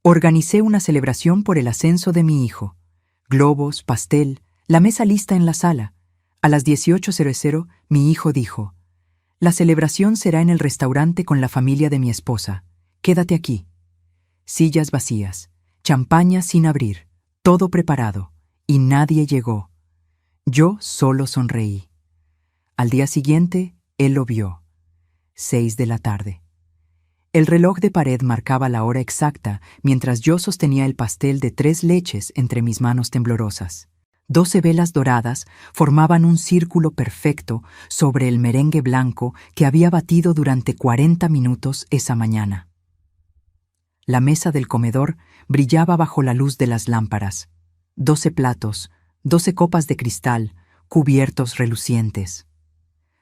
Organicé una celebración por el ascenso de mi hijo. Globos, pastel, la mesa lista en la sala. A las 18:00, mi hijo dijo: «La celebración será en el restaurante con la familia de mi esposa. Quédate aquí». Sillas vacías, champaña sin abrir, todo preparado, y nadie llegó. Yo solo sonreí. Al día siguiente, él lo vio. 6 de la tarde. El reloj de pared marcaba la hora exacta mientras yo sostenía el pastel de 3 leches entre mis manos temblorosas. 12 velas doradas formaban un círculo perfecto sobre el merengue blanco que había batido durante 40 minutos esa mañana. La mesa del comedor brillaba bajo la luz de las lámparas. 12 platos, 12 copas de cristal, cubiertos relucientes.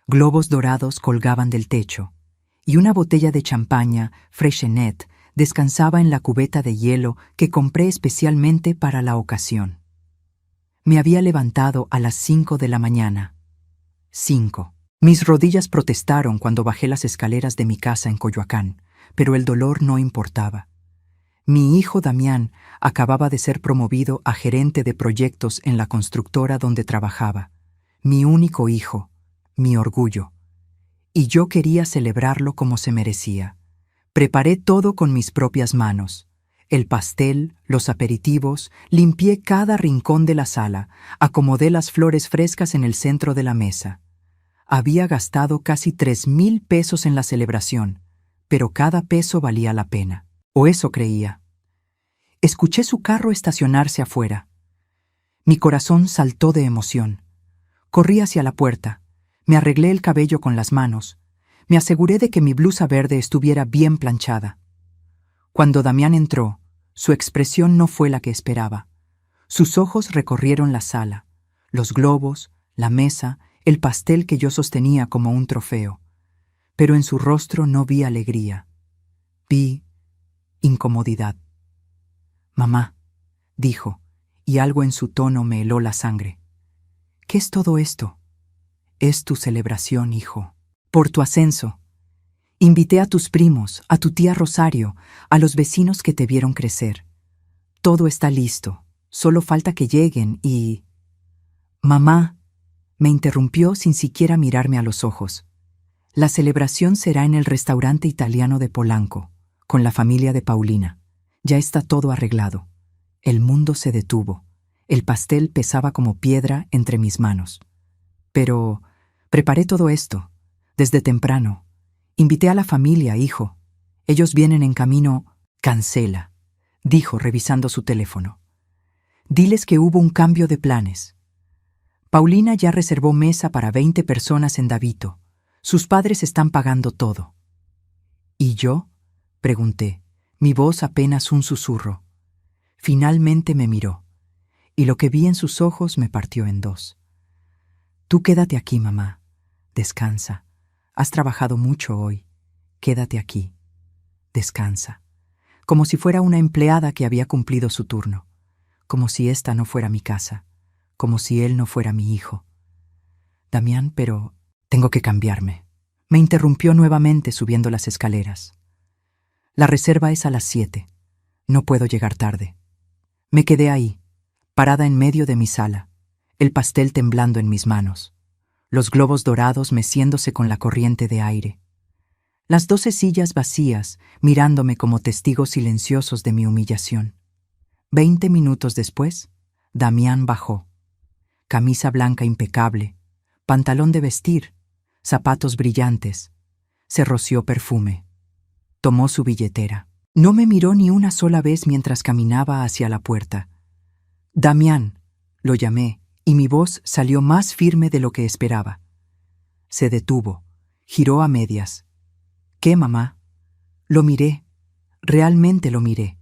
Globos dorados colgaban del techo, y una botella de champaña Freixenet descansaba en la cubeta de hielo que compré especialmente para la ocasión. Me había levantado a las 5 de la mañana. 5. Mis rodillas protestaron cuando bajé las escaleras de mi casa en Coyoacán, pero el dolor no importaba. Mi hijo Damián acababa de ser promovido a gerente de proyectos en la constructora donde trabajaba. Mi único hijo, mi orgullo. Y yo quería celebrarlo como se merecía. Preparé todo con mis propias manos. El pastel, los aperitivos, limpié cada rincón de la sala, acomodé las flores frescas en el centro de la mesa. Había gastado casi 3,000 pesos en la celebración, pero cada peso valía la pena. O eso creía. Escuché su carro estacionarse afuera. Mi corazón saltó de emoción. Corrí hacia la puerta. Me arreglé el cabello con las manos. Me aseguré de que mi blusa verde estuviera bien planchada. Cuando Damián entró, su expresión no fue la que esperaba. Sus ojos recorrieron la sala, los globos, la mesa, el pastel que yo sostenía como un trofeo. Pero en su rostro no vi alegría. Vi incomodidad. «Mamá», dijo, y algo en su tono me heló la sangre. «¿Qué es todo esto?» «Es tu celebración, hijo. Por tu ascenso. Invité a tus primos, a tu tía Rosario, a los vecinos que te vieron crecer. Todo está listo. Solo falta que lleguen y...» «Mamá», me interrumpió sin siquiera mirarme a los ojos. «La celebración será en el restaurante italiano de Polanco, con la familia de Paulina. Ya está todo arreglado». El mundo se detuvo. El pastel pesaba como piedra entre mis manos. «Pero preparé todo esto, desde temprano. Invité a la familia, hijo. Ellos vienen en camino». «Cancela», dijo revisando su teléfono. «Diles que hubo un cambio de planes. Paulina ya reservó mesa para 20 personas en Davito. Sus padres están pagando todo». «¿Y yo?», pregunté, mi voz apenas un susurro. Finalmente me miró, y lo que vi en sus ojos me partió en dos. «Tú quédate aquí, mamá. Descansa. Has trabajado mucho hoy. Quédate aquí. Descansa». Como si fuera una empleada que había cumplido su turno. Como si esta no fuera mi casa. Como si él no fuera mi hijo. «Damián, pero tengo que cambiarme». Me interrumpió nuevamente subiendo las escaleras. «La reserva es a las 7. No puedo llegar tarde». Me quedé ahí, parada en medio de mi sala, el pastel temblando en mis manos, los globos dorados meciéndose con la corriente de aire. Las 12 sillas vacías mirándome como testigos silenciosos de mi humillación. 20 minutos después, Damián bajó. Camisa blanca impecable, pantalón de vestir, zapatos brillantes. Se roció perfume. Tomó su billetera. No me miró ni una sola vez mientras caminaba hacia la puerta. «Damián», lo llamé, y mi voz salió más firme de lo que esperaba. Se detuvo, giró a medias. «¿Qué, mamá?» Lo miré, realmente lo miré,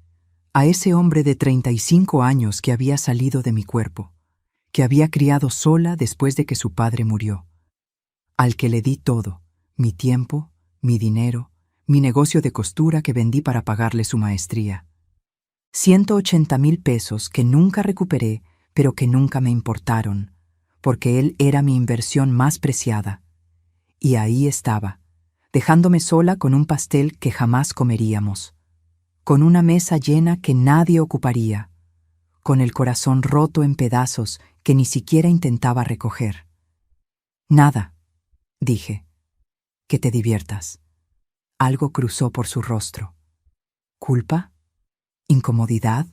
a ese hombre de 35 años que había salido de mi cuerpo, que había criado sola después de que su padre murió, al que le di todo, mi tiempo, mi dinero, mi negocio de costura que vendí para pagarle su maestría. 180,000 pesos que nunca recuperé, pero que nunca me importaron, porque él era mi inversión más preciada. Y ahí estaba, dejándome sola con un pastel que jamás comeríamos. con una mesa llena que nadie ocuparía, con el corazón roto en pedazos que ni siquiera intentaba recoger. Nada, dije. Que te diviertas. Algo cruzó por su rostro. ¿Culpa? ¿Incomodidad?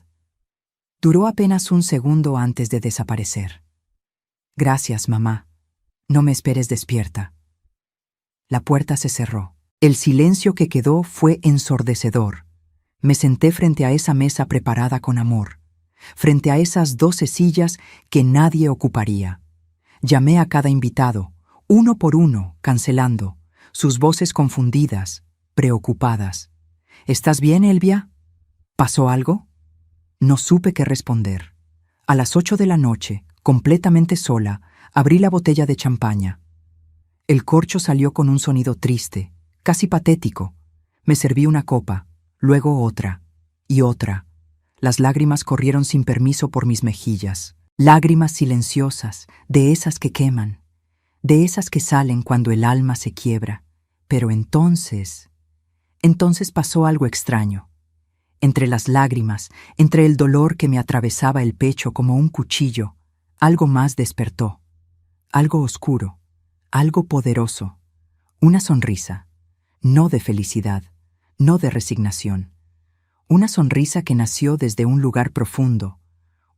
Duró apenas un segundo antes de desaparecer. Gracias, mamá. No me esperes despierta. La puerta se cerró. El silencio que quedó fue ensordecedor. Me senté frente a esa mesa preparada con amor, frente a esas 12 sillas que nadie ocuparía. Llamé a cada invitado, uno por uno, cancelando, sus voces confundidas, preocupadas. ¿Estás bien, Elvia? ¿Pasó algo? No supe qué responder. A las 8 de la noche, completamente sola, abrí la botella de champaña. El corcho salió con un sonido triste, casi patético. Me serví una copa, luego otra, y otra. Las lágrimas corrieron sin permiso por mis mejillas. Lágrimas silenciosas, de esas que queman, de esas que salen cuando el alma se quiebra. Pero entonces pasó algo extraño. Entre las lágrimas, entre el dolor que me atravesaba el pecho como un cuchillo, algo más despertó. Algo oscuro, algo poderoso. Una sonrisa, no de felicidad, no de resignación. Una sonrisa que nació desde un lugar profundo,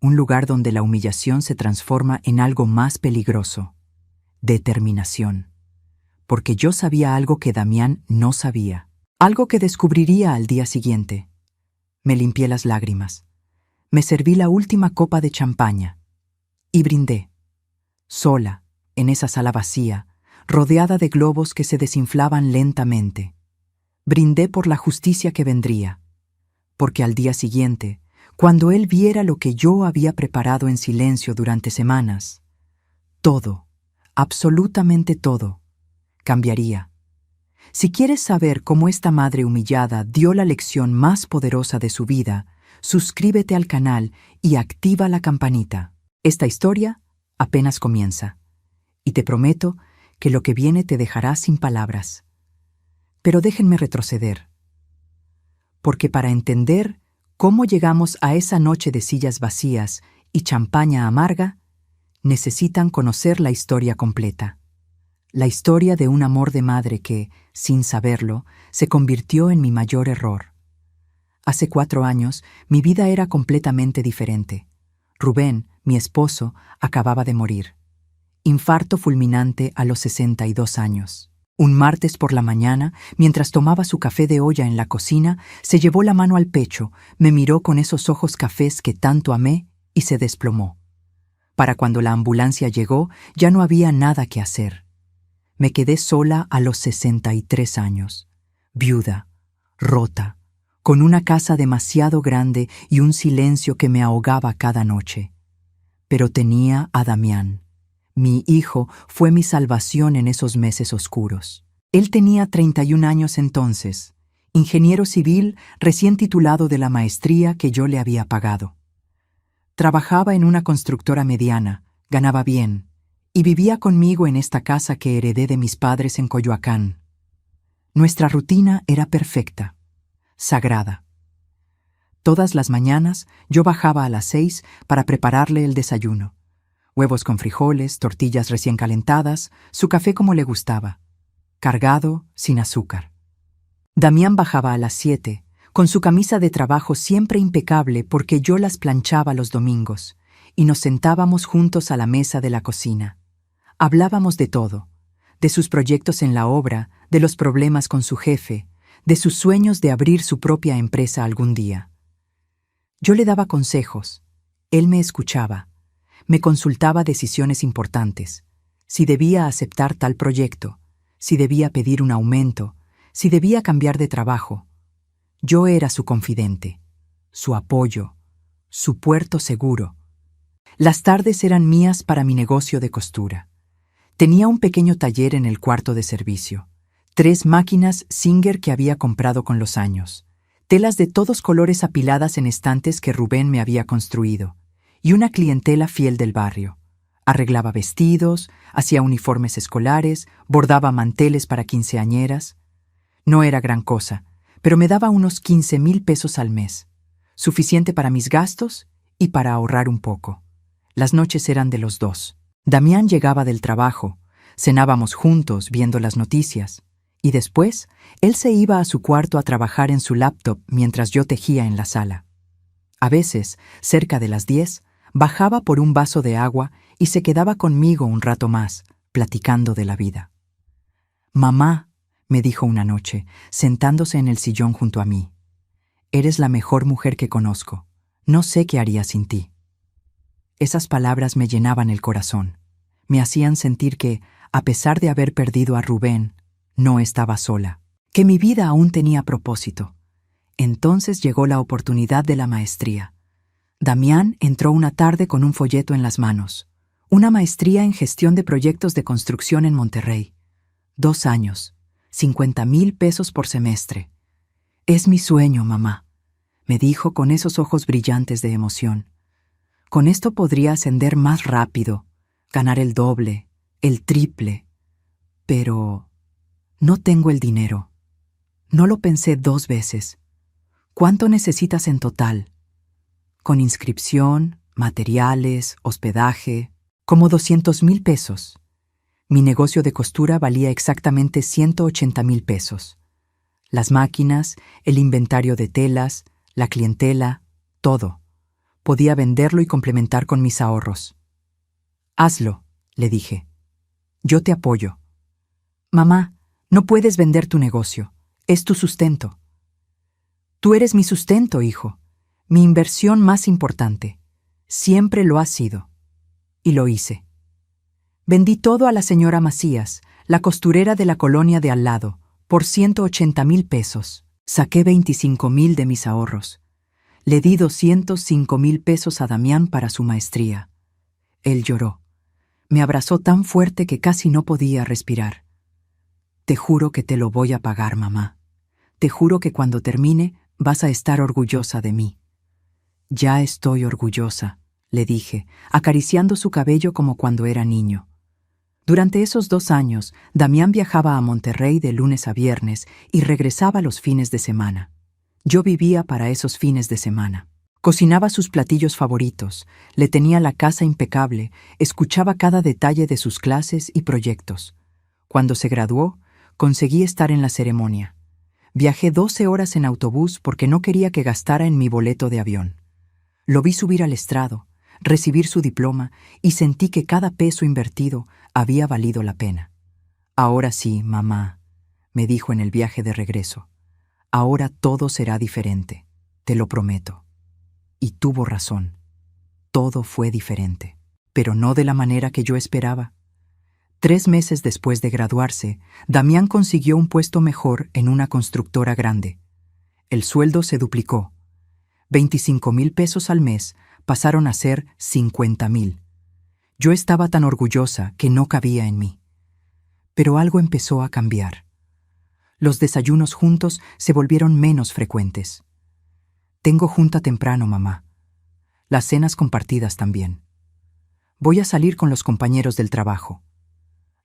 un lugar donde la humillación se transforma en algo más peligroso. Determinación. Porque yo sabía algo que Damián no sabía, algo que descubriría al día siguiente. Me limpié las lágrimas. Me serví la última copa de champaña y brindé. Sola, en esa sala vacía, rodeada de globos que se desinflaban lentamente. Brindé por la justicia que vendría, porque al día siguiente, cuando él viera lo que yo había preparado en silencio durante semanas, todo, absolutamente todo, cambiaría. Si quieres saber cómo esta madre humillada dio la lección más poderosa de su vida, suscríbete al canal y activa la campanita. Esta historia apenas comienza, y te prometo que lo que viene te dejará sin palabras. Pero déjenme retroceder, porque para entender cómo llegamos a esa noche de sillas vacías y champaña amarga, necesitan conocer la historia completa. La historia de un amor de madre que, sin saberlo, se convirtió en mi mayor error. Hace 4 años, mi vida era completamente diferente. Rubén, mi esposo, acababa de morir. Infarto fulminante a los 62 años. Un martes por la mañana, mientras tomaba su café de olla en la cocina, se llevó la mano al pecho, me miró con esos ojos cafés que tanto amé y se desplomó. Para cuando la ambulancia llegó, ya no había nada que hacer. Me quedé sola a los 63 años, viuda, rota, con una casa demasiado grande y un silencio que me ahogaba cada noche. Pero tenía a Damián. Mi hijo fue mi salvación en esos meses oscuros. Él tenía 31 años entonces, ingeniero civil recién titulado de la maestría que yo le había pagado. Trabajaba en una constructora mediana, ganaba bien, y vivía conmigo en esta casa que heredé de mis padres en Coyoacán. Nuestra rutina era perfecta, sagrada. Todas las mañanas yo bajaba a las 6 para prepararle el desayuno. Huevos con frijoles, tortillas recién calentadas, su café como le gustaba, cargado, sin azúcar. Damián bajaba a las 7, con su camisa de trabajo siempre impecable porque yo las planchaba los domingos, y nos sentábamos juntos a la mesa de la cocina. Hablábamos de todo, de sus proyectos en la obra, de los problemas con su jefe, de sus sueños de abrir su propia empresa algún día. Yo le daba consejos, él me escuchaba, me consultaba decisiones importantes, si debía aceptar tal proyecto, si debía pedir un aumento, si debía cambiar de trabajo. Yo era su confidente, su apoyo, su puerto seguro. Las tardes eran mías para mi negocio de costura. Tenía un pequeño taller en el cuarto de servicio, 3 máquinas Singer que había comprado con los años, telas de todos colores apiladas en estantes que Rubén me había construido, y una clientela fiel del barrio. Arreglaba vestidos, hacía uniformes escolares, bordaba manteles para quinceañeras. No era gran cosa, pero me daba unos 15,000 pesos al mes, suficiente para mis gastos y para ahorrar un poco. Las noches eran de los dos. Damián llegaba del trabajo, cenábamos juntos viendo las noticias, y después él se iba a su cuarto a trabajar en su laptop mientras yo tejía en la sala. A veces, cerca de las 10, bajaba por un vaso de agua y se quedaba conmigo un rato más, platicando de la vida. «Mamá», me dijo una noche, sentándose en el sillón junto a mí, «eres la mejor mujer que conozco. No sé qué haría sin ti». Esas palabras me llenaban el corazón. Me hacían sentir que, a pesar de haber perdido a Rubén, no estaba sola, que mi vida aún tenía propósito. Entonces llegó la oportunidad de la maestría. Damián entró una tarde con un folleto en las manos. Una maestría en gestión de proyectos de construcción en Monterrey. 2 años, 50,000 pesos por semestre. «Es mi sueño, mamá», me dijo con esos ojos brillantes de emoción. «Con esto podría ascender más rápido, ganar el doble, el triple. Pero no tengo el dinero». No lo pensé 2 veces. «¿Cuánto necesitas en total?» «Con inscripción, materiales, hospedaje, como 200,000 pesos. Mi negocio de costura valía exactamente 180,000 pesos. Las máquinas, el inventario de telas, la clientela, todo. Podía venderlo y complementar con mis ahorros». «Hazlo», le dije. «Yo te apoyo». «Mamá, no puedes vender tu negocio. Es tu sustento». «Tú eres mi sustento, hijo. Mi inversión más importante. Siempre lo has sido». Y lo hice. Vendí todo a la señora Macías, la costurera de la colonia de al lado, por 180,000 pesos. Saqué 25,000 de mis ahorros. Le di 205,000 pesos a Damián para su maestría. Él lloró. Me abrazó tan fuerte que casi no podía respirar. «Te juro que te lo voy a pagar, mamá. Te juro que cuando termine vas a estar orgullosa de mí». «Ya estoy orgullosa», le dije, acariciando su cabello como cuando era niño. Durante esos 2 años, Damián viajaba a Monterrey de lunes a viernes y regresaba los fines de semana. Yo vivía para esos fines de semana. Cocinaba sus platillos favoritos, le tenía la casa impecable, escuchaba cada detalle de sus clases y proyectos. Cuando se graduó, conseguí estar en la ceremonia. Viajé 12 horas en autobús porque no quería que gastara en mi boleto de avión. Lo vi subir al estrado, recibir su diploma y sentí que cada peso invertido había valido la pena. «Ahora sí, mamá», me dijo en el viaje de regreso. «Ahora todo será diferente, te lo prometo». Y tuvo razón. Todo fue diferente, pero no de la manera que yo esperaba. 3 meses después de graduarse, Damián consiguió un puesto mejor en una constructora grande. El sueldo se duplicó. 25,000 pesos al mes pasaron a ser 50,000. Yo estaba tan orgullosa que no cabía en mí. Pero algo empezó a cambiar. Los desayunos juntos se volvieron menos frecuentes. «Tengo junta temprano, mamá. Las cenas compartidas también. Voy a salir con los compañeros del trabajo».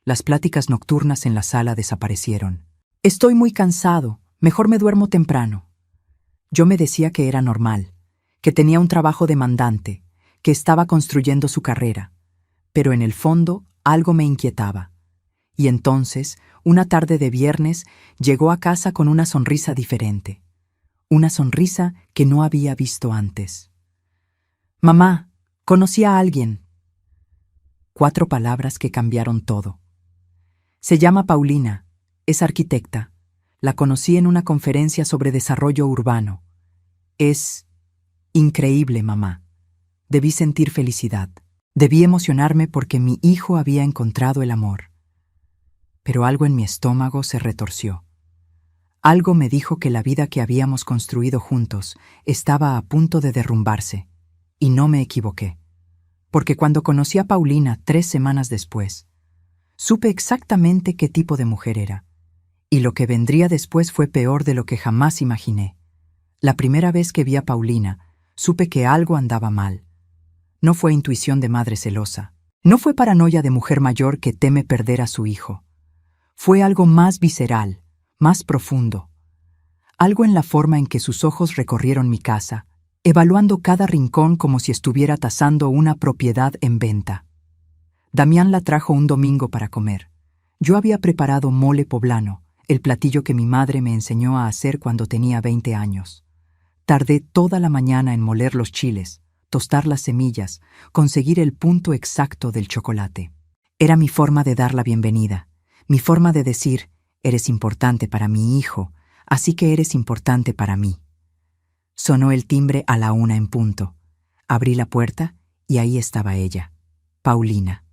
Las pláticas nocturnas en la sala desaparecieron. «Estoy muy cansado, mejor me duermo temprano». Yo me decía que era normal, que tenía un trabajo demandante, que estaba construyendo su carrera, pero en el fondo algo me inquietaba. Y entonces, una tarde de viernes, llegó a casa con una sonrisa diferente. Una sonrisa que no había visto antes. «Mamá, conocí a alguien». 4 palabras que cambiaron todo. «Se llama Paulina, es arquitecta. La conocí en una conferencia sobre desarrollo urbano. Es increíble, mamá. Debí sentir felicidad. Debí emocionarme porque mi hijo había encontrado el amor. Pero algo en mi estómago se retorció. Algo me dijo que la vida que habíamos construido juntos estaba a punto de derrumbarse, y no me equivoqué. Porque cuando conocí a Paulina 3 semanas después, supe exactamente qué tipo de mujer era, y lo que vendría después fue peor de lo que jamás imaginé. La primera vez que vi a Paulina, supe que algo andaba mal. No fue intuición de madre celosa, no fue paranoia de mujer mayor que teme perder a su hijo. Fue algo más visceral, más profundo. Algo en la forma en que sus ojos recorrieron mi casa, evaluando cada rincón como si estuviera tasando una propiedad en venta. Damián la trajo un domingo para comer. Yo había preparado mole poblano, el platillo que mi madre me enseñó a hacer cuando tenía 20 años. Tardé toda la mañana en moler los chiles, tostar las semillas, conseguir el punto exacto del chocolate. Era mi forma de dar la bienvenida, mi forma de decir, eres importante para mi hijo, así que eres importante para mí. Sonó el timbre a la 1 en punto. Abrí la puerta y ahí estaba ella, Paulina.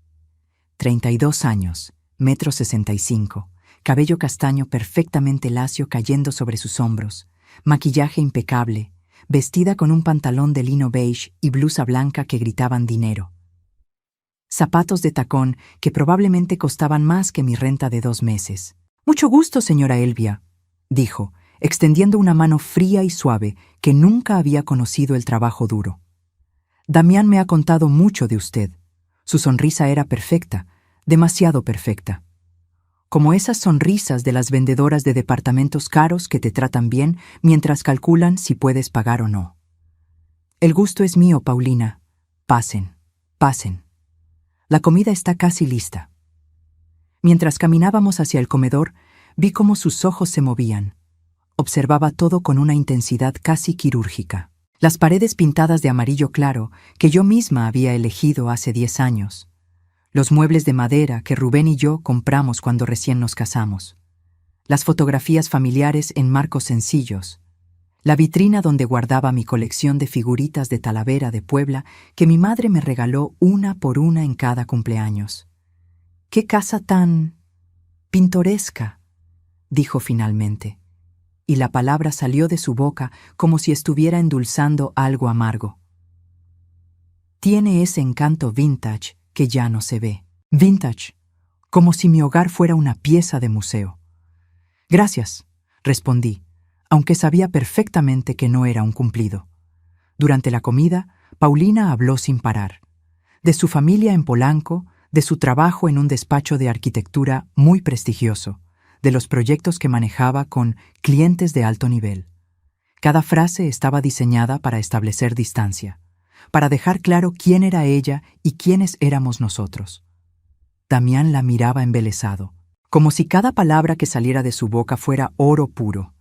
32 años, 1,65 m, cabello castaño perfectamente lacio cayendo sobre sus hombros, maquillaje impecable, vestida con un pantalón de lino beige y blusa blanca que gritaban dinero. Zapatos de tacón que probablemente costaban más que mi renta de 2 meses. «Mucho gusto, señora Elvia», dijo, extendiendo una mano fría y suave que nunca había conocido el trabajo duro. «Damián me ha contado mucho de usted. Su sonrisa era perfecta, demasiado perfecta. Como esas sonrisas de las vendedoras de departamentos caros que te tratan bien mientras calculan si puedes pagar o no. El gusto es mío, Paulina. Pasen, pasen. La comida está casi lista». Mientras caminábamos hacia el comedor, vi cómo sus ojos se movían. Observaba todo con una intensidad casi quirúrgica. Las paredes pintadas de amarillo claro que yo misma había elegido hace 10 años. Los muebles de madera que Rubén y yo compramos cuando recién nos casamos. Las fotografías familiares en marcos sencillos. La vitrina donde guardaba mi colección de figuritas de Talavera de Puebla que mi madre me regaló una por una en cada cumpleaños. «¡Qué casa tan pintoresca!», dijo finalmente, y la palabra salió de su boca como si estuviera endulzando algo amargo. «Tiene ese encanto vintage que ya no se ve. Vintage, como si mi hogar fuera una pieza de museo». «Gracias», respondí, aunque sabía perfectamente que no era un cumplido. Durante la comida, Paulina habló sin parar. De su familia en Polanco, de su trabajo en un despacho de arquitectura muy prestigioso, de los proyectos que manejaba con clientes de alto nivel. Cada frase estaba diseñada para establecer distancia, para dejar claro quién era ella y quiénes éramos nosotros. Damián la miraba embelesado, como si cada palabra que saliera de su boca fuera oro puro.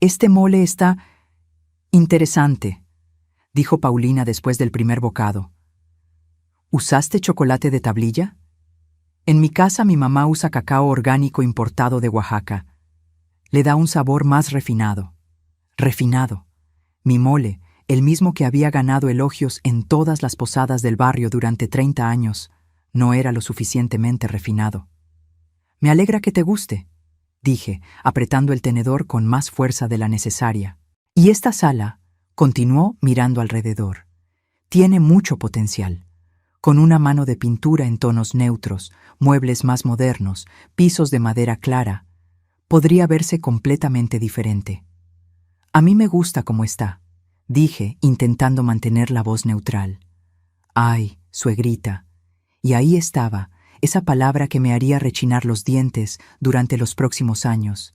«Este mole está interesante», dijo Paulina después del primer bocado. «¿Usaste chocolate de tablilla? En mi casa mi mamá usa cacao orgánico importado de Oaxaca. Le da un sabor más refinado. Refinado. Mi mole, el mismo que había ganado elogios en todas las posadas del barrio durante 30 años, no era lo suficientemente refinado. «Me alegra que te guste», dije, apretando el tenedor con más fuerza de la necesaria. «Y esta sala», continuó mirando alrededor, «tiene mucho potencial. Con una mano de pintura en tonos neutros, muebles más modernos, pisos de madera clara, podría verse completamente diferente. A mí me gusta como está», dije, intentando mantener la voz neutral. «Ay, suegrita». Y ahí estaba, esa palabra que me haría rechinar los dientes durante los próximos años.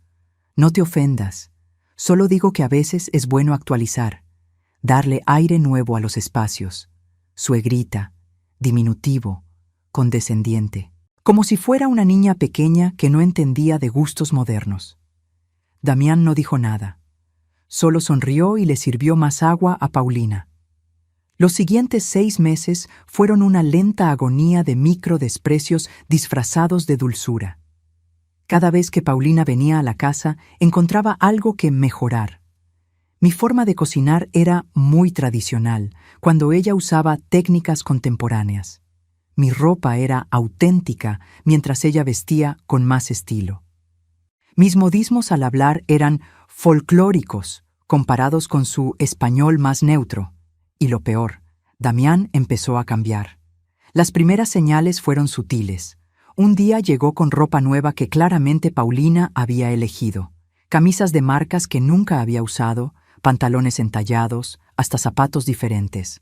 «No te ofendas. Solo digo que a veces es bueno actualizar, darle aire nuevo a los espacios. Suegrita, diminutivo, condescendiente, como si fuera una niña pequeña que no entendía de gustos modernos». Damián no dijo nada. Solo sonrió y le sirvió más agua a Paulina. Los siguientes 6 meses fueron una lenta agonía de microdesprecios disfrazados de dulzura. Cada vez que Paulina venía a la casa, encontraba algo que mejorar. Mi forma de cocinar era muy tradicional, cuando ella usaba técnicas contemporáneas. Mi ropa era auténtica, mientras ella vestía con más estilo. Mis modismos al hablar eran folclóricos, comparados con su español más neutro. Y lo peor, Damián empezó a cambiar. Las primeras señales fueron sutiles. Un día llegó con ropa nueva que claramente Paulina había elegido. Camisas de marcas que nunca había usado, pantalones entallados, hasta zapatos diferentes.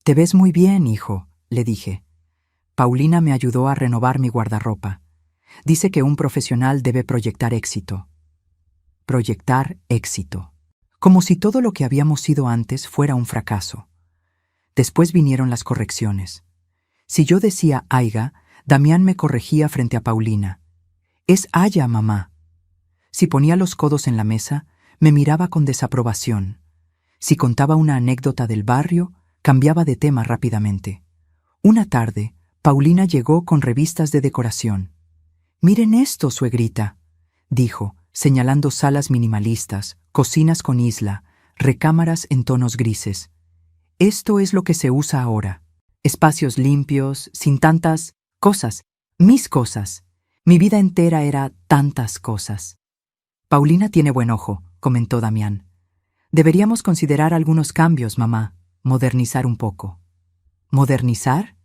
«Te ves muy bien, hijo», le dije. Paulina me ayudó a renovar mi guardarropa. Dice que un profesional debe proyectar éxito. proyectar éxito. Como si todo lo que habíamos sido antes fuera un fracaso. Después vinieron las correcciones. Si yo decía Aiga, Damián me corregía frente a Paulina. Es Aya, mamá. Si ponía los codos en la mesa, me miraba con desaprobación. Si contaba una anécdota del barrio, cambiaba de tema rápidamente. Una tarde, Paulina llegó con revistas de decoración. «Miren esto, suegrita», dijo, señalando salas minimalistas, cocinas con isla, recámaras en tonos grises. «Esto es lo que se usa ahora. Espacios limpios, sin tantas cosas. Mis cosas. Mi vida entera era tantas cosas». «Paulina tiene buen ojo», comentó Damián. «Deberíamos considerar algunos cambios, mamá. Modernizar un poco». ¿Modernizar?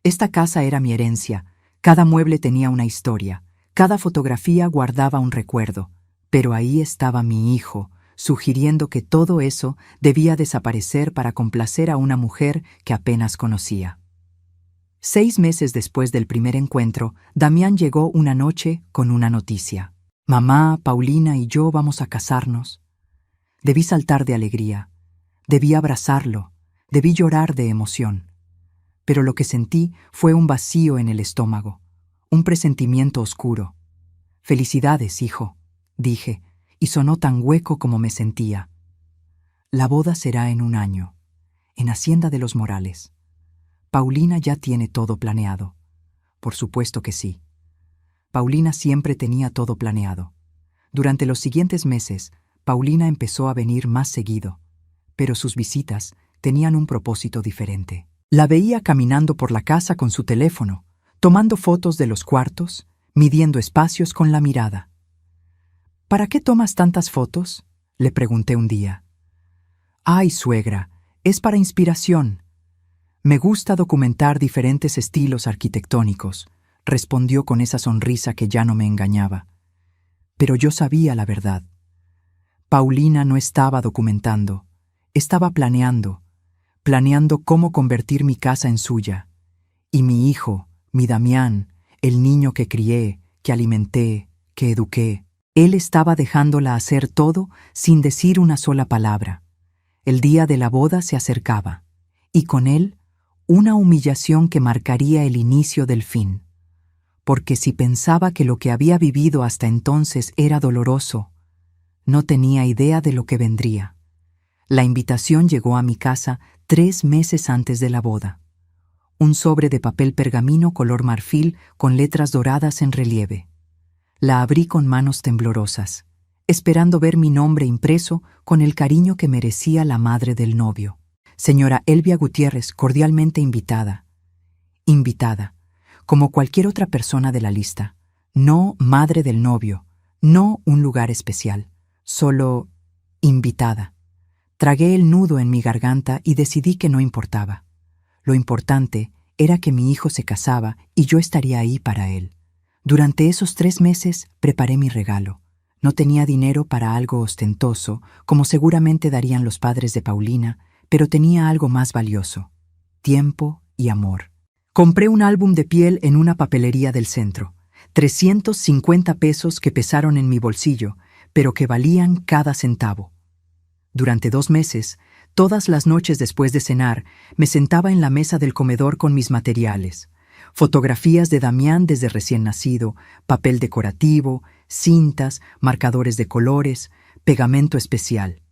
Esta casa era mi herencia. Cada mueble tenía una historia. Cada fotografía guardaba un recuerdo. Pero ahí estaba mi hijo, sugiriendo que todo eso debía desaparecer para complacer a una mujer que apenas conocía. 6 meses después del primer encuentro, Damián llegó una noche con una noticia. «Mamá, Paulina y yo vamos a casarnos». Debí saltar de alegría. Debí abrazarlo. Debí llorar de emoción. Pero lo que sentí fue un vacío en el estómago, un presentimiento oscuro. «Felicidades, hijo», dije, y sonó tan hueco como me sentía. «La boda será en 1 año, en Hacienda de los Morales. Paulina ya tiene todo planeado». Por supuesto que sí. Paulina siempre tenía todo planeado. Durante los siguientes meses, Paulina empezó a venir más seguido, pero sus visitas tenían un propósito diferente. La veía caminando por la casa con su teléfono, tomando fotos de los cuartos, midiendo espacios con la mirada. «¿Para qué tomas tantas fotos?», le pregunté un día. «Ay, suegra, es para inspiración. Me gusta documentar diferentes estilos arquitectónicos», respondió con esa sonrisa que ya no me engañaba. Pero yo sabía la verdad. Paulina no estaba documentando, estaba planeando cómo convertir mi casa en suya. Y mi hijo, mi Damián, el niño que crié, que alimenté, que eduqué, él estaba dejándola hacer todo sin decir una sola palabra. El día de la boda se acercaba, y con él, una humillación que marcaría el inicio del fin. Porque si pensaba que lo que había vivido hasta entonces era doloroso, no tenía idea de lo que vendría. La invitación llegó a mi casa 3 meses antes de la boda. Un sobre de papel pergamino color marfil con letras doradas en relieve. La abrí con manos temblorosas, esperando ver mi nombre impreso con el cariño que merecía la madre del novio. «Señora Elvia Gutiérrez, cordialmente invitada». Invitada, como cualquier otra persona de la lista. No madre del novio, no un lugar especial, solo invitada. Tragué el nudo en mi garganta y decidí que no importaba. Lo importante era que mi hijo se casaba y yo estaría ahí para él. Durante esos 3 meses preparé mi regalo. No tenía dinero para algo ostentoso, como seguramente darían los padres de Paulina, pero tenía algo más valioso: tiempo y amor. Compré un álbum de piel en una papelería del centro. 350 pesos que pesaron en mi bolsillo, pero que valían cada centavo. Durante 2 meses, todas las noches después de cenar, me sentaba en la mesa del comedor con mis materiales. Fotografías de Damián desde recién nacido, papel decorativo, cintas, marcadores de colores, pegamento especial.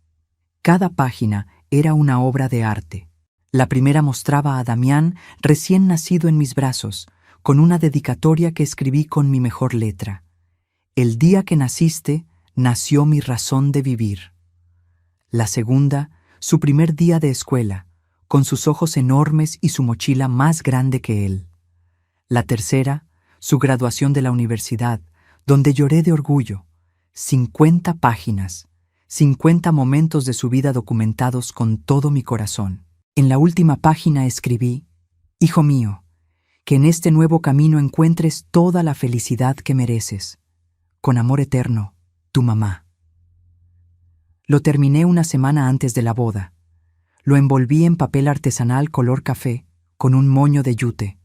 Cada página era una obra de arte. La primera mostraba a Damián recién nacido en mis brazos, con una dedicatoria que escribí con mi mejor letra. «El día que naciste, nació mi razón de vivir». La segunda, su primer día de escuela, con sus ojos enormes y su mochila más grande que él. La tercera, su graduación de la universidad, donde lloré de orgullo. 50 páginas, 50 momentos de su vida documentados con todo mi corazón. En la última página escribí: «Hijo mío, que en este nuevo camino encuentres toda la felicidad que mereces. Con amor eterno, tu mamá». Lo terminé una semana antes de la boda. Lo envolví en papel artesanal color café, con un moño de yute.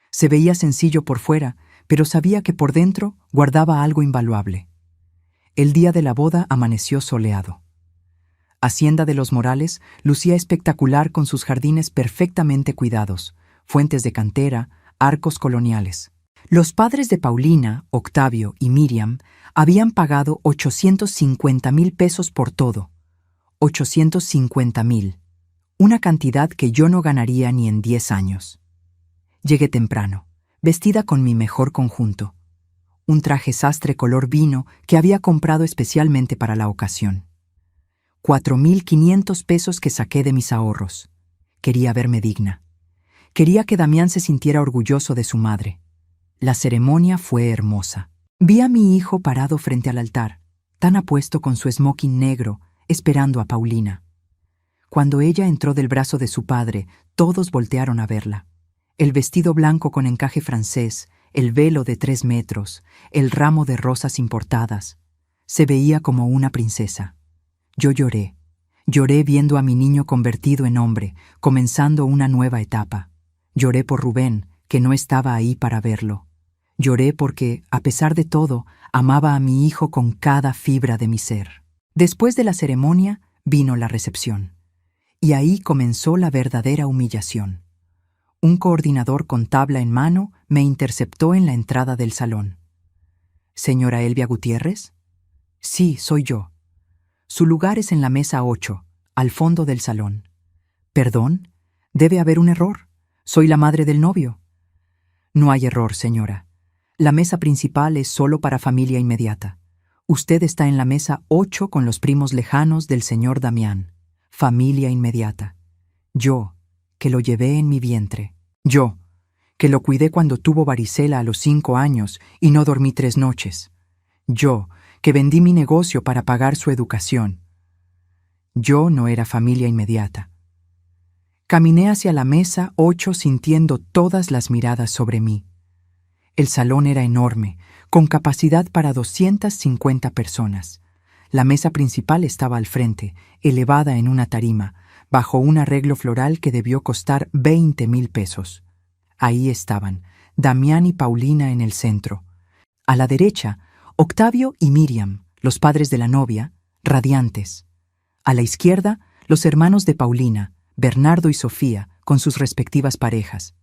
Se veía sencillo por fuera, pero sabía que por dentro guardaba algo invaluable. El día de la boda amaneció soleado. Hacienda de los Morales lucía espectacular con sus jardines perfectamente cuidados, fuentes de cantera, arcos coloniales. Los padres de Paulina, Octavio y Miriam habían pagado 850,000 pesos por todo. 850,000. Una cantidad que yo no ganaría ni en 10 años. Llegué temprano, vestida con mi mejor conjunto. Un traje sastre color vino que había comprado especialmente para la ocasión. 4,500 pesos que saqué de mis ahorros. Quería verme digna. Quería que Damián se sintiera orgulloso de su madre. La ceremonia fue hermosa. Vi a mi hijo parado frente al altar, tan apuesto con su smoking negro, esperando a Paulina. Cuando ella entró del brazo de su padre, todos voltearon a verla. El vestido blanco con encaje francés, el velo de 3 metros, el ramo de rosas importadas. Se veía como una princesa. Yo lloré. Lloré viendo a mi niño convertido en hombre, comenzando una nueva etapa. Lloré por Rubén, que no estaba ahí para verlo. Lloré porque, a pesar de todo, amaba a mi hijo con cada fibra de mi ser. Después de la ceremonia, vino la recepción. Y ahí comenzó la verdadera humillación. Un coordinador con tabla en mano me interceptó en la entrada del salón. ¿Señora Elvia Gutiérrez? Sí, soy yo. Su lugar es en la mesa 8, al fondo del salón. ¿Perdón? Debe haber un error. Soy la madre del novio. No hay error, señora. La mesa principal es solo para familia inmediata. Usted está en la mesa 8 con los primos lejanos del señor Damián. Familia inmediata. Yo, que lo llevé en mi vientre. Yo, que lo cuidé cuando tuvo varicela a los 5 años y no dormí 3 noches. Yo, que vendí mi negocio para pagar su educación. Yo no era familia inmediata. Caminé hacia la mesa 8 sintiendo todas las miradas sobre mí. El salón era enorme, con capacidad para 250 personas. La mesa principal estaba al frente, elevada en una tarima, bajo un arreglo floral que debió costar 20,000 pesos. Ahí estaban, Damián y Paulina en el centro. A la derecha, Octavio y Miriam, los padres de la novia, radiantes. A la izquierda, los hermanos de Paulina, Bernardo y Sofía, con sus respectivas parejas.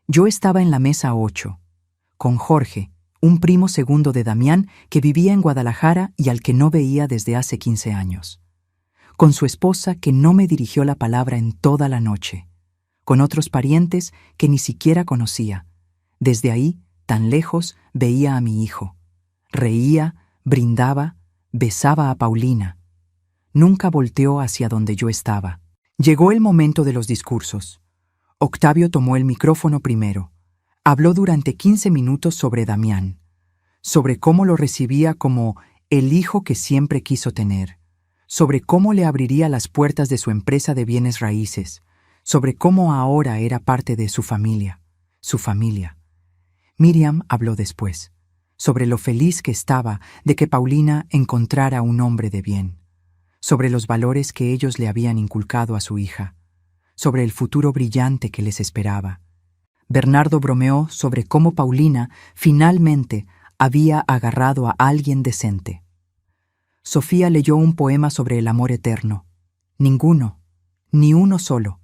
Yo estaba en la mesa 8, con Jorge, un primo segundo de Damián que vivía en Guadalajara y al que no veía desde hace 15 años. Con su esposa que no me dirigió la palabra en toda la noche. Con otros parientes que ni siquiera conocía. Desde ahí, tan lejos, veía a mi hijo. Reía, brindaba, besaba a Paulina. Nunca volteó hacia donde yo estaba. Llegó el momento de los discursos. Octavio tomó el micrófono primero. Habló durante 15 minutos sobre Damián, sobre cómo lo recibía como el hijo que siempre quiso tener, sobre cómo le abriría las puertas de su empresa de bienes raíces, sobre cómo ahora era parte de su familia. Miriam habló después, sobre lo feliz que estaba de que Paulina encontrara un hombre de bien, sobre los valores que ellos le habían inculcado a su hija, sobre el futuro brillante que les esperaba. Bernardo bromeó sobre cómo Paulina finalmente había agarrado a alguien decente. Sofía leyó un poema sobre el amor eterno. Ninguno, ni uno solo,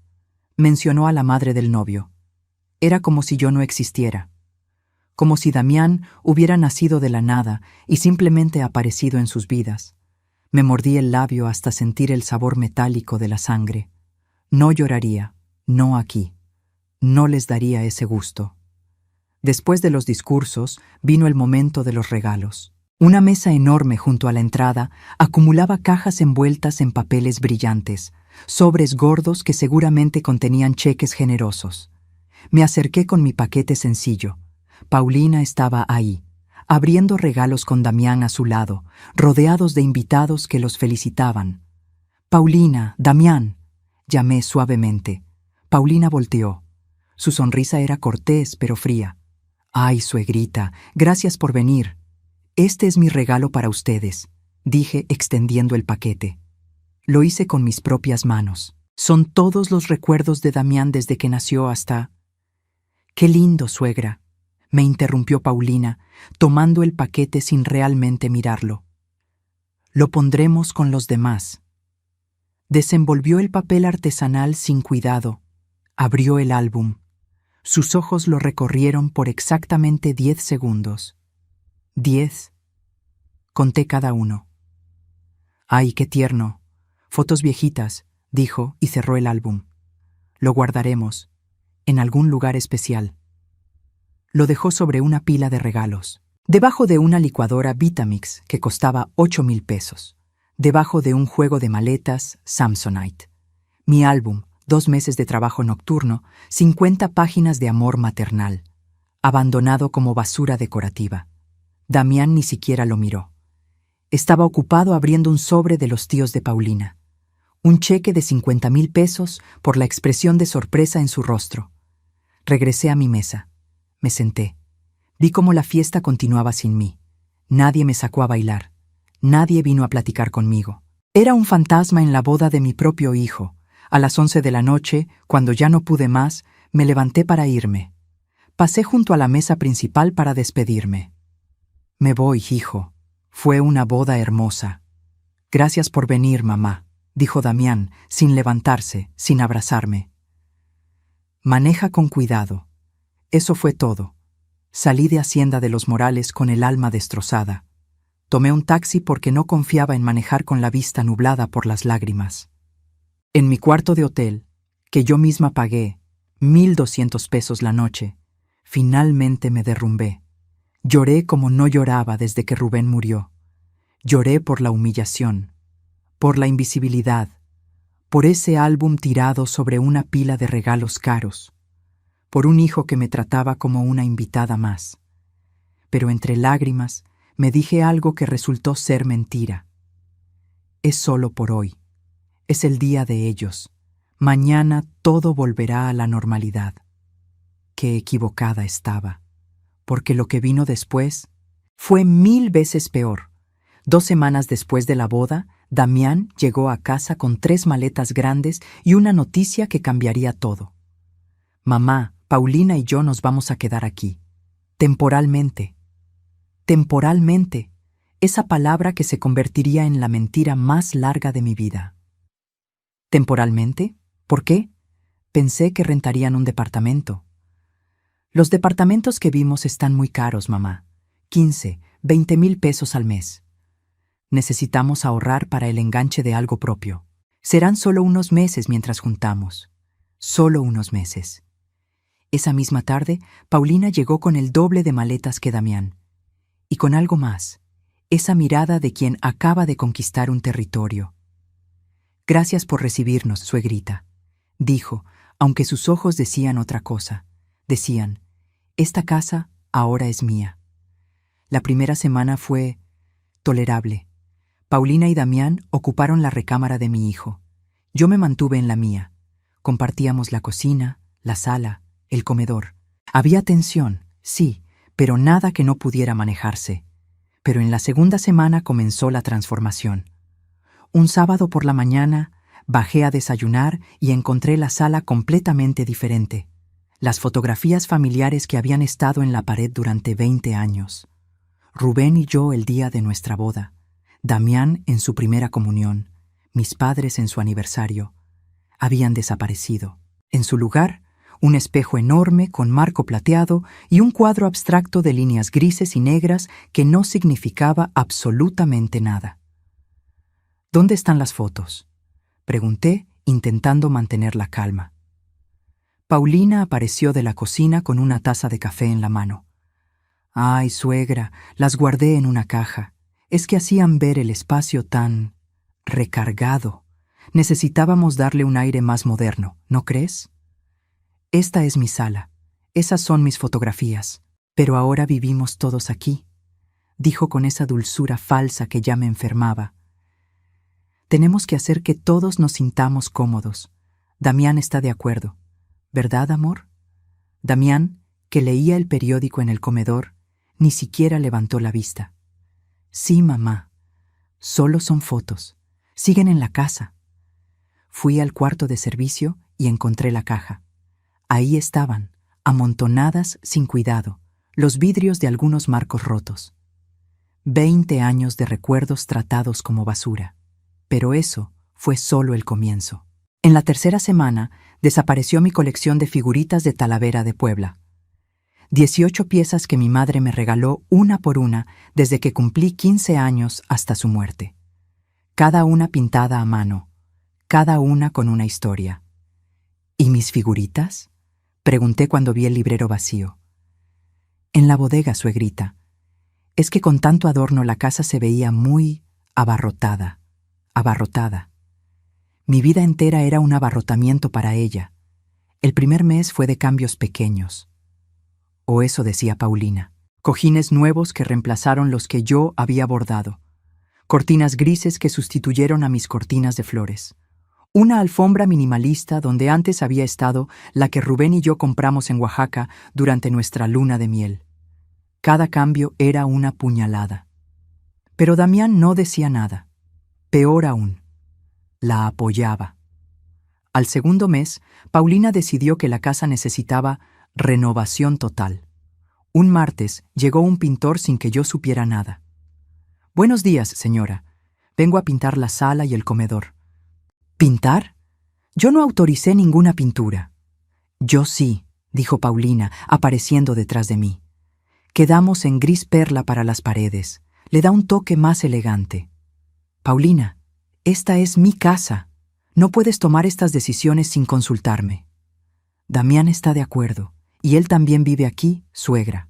mencionó a la madre del novio. Era como si yo no existiera, como si Damián hubiera nacido de la nada y simplemente aparecido en sus vidas. Me mordí el labio hasta sentir el sabor metálico de la sangre. No lloraría, no aquí. No les daría ese gusto. Después de los discursos, vino el momento de los regalos. Una mesa enorme junto a la entrada acumulaba cajas envueltas en papeles brillantes, sobres gordos que seguramente contenían cheques generosos. Me acerqué con mi paquete sencillo. Paulina estaba ahí, abriendo regalos con Damián a su lado, rodeados de invitados que los felicitaban. «Paulina, Damián», llamé suavemente. Paulina volteó. Su sonrisa era cortés pero fría. «Ay, suegrita, gracias por venir. Este es mi regalo para ustedes», dije extendiendo el paquete. Lo hice con mis propias manos. Son todos los recuerdos de Damián desde que nació hasta... «Qué lindo, suegra», me interrumpió Paulina, tomando el paquete sin realmente mirarlo. Lo pondremos con los demás. Desenvolvió el papel artesanal sin cuidado. Abrió el álbum. Sus ojos lo recorrieron por exactamente 10 segundos. 10. Conté cada uno. ¡Ay, qué tierno! Fotos viejitas, dijo y cerró el álbum. Lo guardaremos, en algún lugar especial. Lo dejó sobre una pila de regalos. Debajo de una licuadora Vitamix que costaba 8,000 pesos. Debajo de un juego de maletas Samsonite. Mi álbum, 2 meses de trabajo nocturno, 50 páginas de amor maternal. Abandonado como basura decorativa. Damián ni siquiera lo miró. Estaba ocupado abriendo un sobre de los tíos de Paulina. Un cheque de 50,000 pesos por la expresión de sorpresa en su rostro. Regresé a mi mesa. Me senté. Vi cómo la fiesta continuaba sin mí. Nadie me sacó a bailar. Nadie vino a platicar conmigo. Era un fantasma en la boda de mi propio hijo. A las 11 de la noche, cuando ya no pude más, me levanté para irme. Pasé junto a la mesa principal para despedirme. Me voy, hijo. Fue una boda hermosa. Gracias por venir, mamá, dijo Damián, sin levantarse, sin abrazarme. Maneja con cuidado. Eso fue todo. Salí de Hacienda de los Morales con el alma destrozada. Tomé un taxi porque no confiaba en manejar con la vista nublada por las lágrimas. En mi cuarto de hotel, que yo misma pagué, 1,200 pesos la noche, finalmente me derrumbé. Lloré como no lloraba desde que Rubén murió. Lloré por la humillación, por la invisibilidad, por ese álbum tirado sobre una pila de regalos caros, por un hijo que me trataba como una invitada más. Pero entre lágrimas me dije algo que resultó ser mentira. Es solo por hoy. Es el día de ellos. Mañana todo volverá a la normalidad. Qué equivocada estaba, porque lo que vino después fue 1000 veces peor. 2 semanas después de la boda, Damián llegó a casa con 3 maletas grandes y una noticia que cambiaría todo. Mamá, Paulina y yo nos vamos a quedar aquí. Temporalmente. Temporalmente. Esa palabra que se convertiría en la mentira más larga de mi vida. ¿Temporalmente? ¿Por qué? Pensé que rentarían un departamento. Los departamentos que vimos están muy caros, mamá. 15, 20,000 pesos al mes. Necesitamos ahorrar para el enganche de algo propio. Serán solo unos meses mientras juntamos. Solo unos meses. Esa misma tarde, Paulina llegó con el doble de maletas que Damián. Y con algo más. Esa mirada de quien acaba de conquistar un territorio. Gracias por recibirnos, suegrita, dijo, aunque sus ojos decían otra cosa. Decían, esta casa ahora es mía. La primera semana fue tolerable. Paulina y Damián ocuparon la recámara de mi hijo. Yo me mantuve en la mía. Compartíamos la cocina, la sala, el comedor. Había tensión, sí, pero nada que no pudiera manejarse. Pero en la segunda semana comenzó la transformación. Un sábado por la mañana, bajé a desayunar y encontré la sala completamente diferente. Las fotografías familiares que habían estado en la pared durante 20 años. Rubén y yo el día de nuestra boda. Damián en su primera comunión. Mis padres en su aniversario. Habían desaparecido. En su lugar, un espejo enorme con marco plateado y un cuadro abstracto de líneas grises y negras que no significaba absolutamente nada. ¿Dónde están las fotos?, pregunté, intentando mantener la calma. Paulina apareció de la cocina con una taza de café en la mano. Ay, suegra, las guardé en una caja. Es que hacían ver el espacio tan recargado. Necesitábamos darle un aire más moderno, ¿no crees? Esta es mi sala. Esas son mis fotografías. Pero ahora vivimos todos aquí, dijo con esa dulzura falsa que ya me enfermaba. Tenemos que hacer que todos nos sintamos cómodos. Damián está de acuerdo. ¿Verdad, amor? Damián, que leía el periódico en el comedor, ni siquiera levantó la vista. Sí, mamá. Solo son fotos. Siguen en la casa. Fui al cuarto de servicio y encontré la caja. Ahí estaban, amontonadas sin cuidado, los vidrios de algunos marcos rotos. 20 años de recuerdos tratados como basura. Pero eso fue solo el comienzo. En la tercera semana, desapareció mi colección de figuritas de Talavera de Puebla. 18 piezas que mi madre me regaló una por una desde que cumplí 15 años hasta su muerte. Cada una pintada a mano, cada una con una historia. ¿Y mis figuritas?, pregunté cuando vi el librero vacío. En la bodega, suegrita. Es que con tanto adorno la casa se veía muy abarrotada. Mi vida entera era un abarrotamiento para ella. El primer mes fue de cambios pequeños. O eso decía Paulina. Cojines nuevos que reemplazaron los que yo había bordado. Cortinas grises que sustituyeron a mis cortinas de flores. Una alfombra minimalista donde antes había estado la que Rubén y yo compramos en Oaxaca durante nuestra luna de miel. Cada cambio era una puñalada. Pero Damián no decía nada. Peor aún, la apoyaba. Al segundo mes, Paulina decidió que la casa necesitaba renovación total. Un martes llegó un pintor sin que yo supiera nada. «Buenos días, señora. Vengo a pintar la sala y el comedor». «¿Pintar? Yo no autoricé ninguna pintura». «Yo sí», dijo Paulina, apareciendo detrás de mí. «Quedamos en gris perla para las paredes. Le da un toque más elegante». «Paulina, esta es mi casa. No puedes tomar estas decisiones sin consultarme». «Damián está de acuerdo, y él también vive aquí, suegra».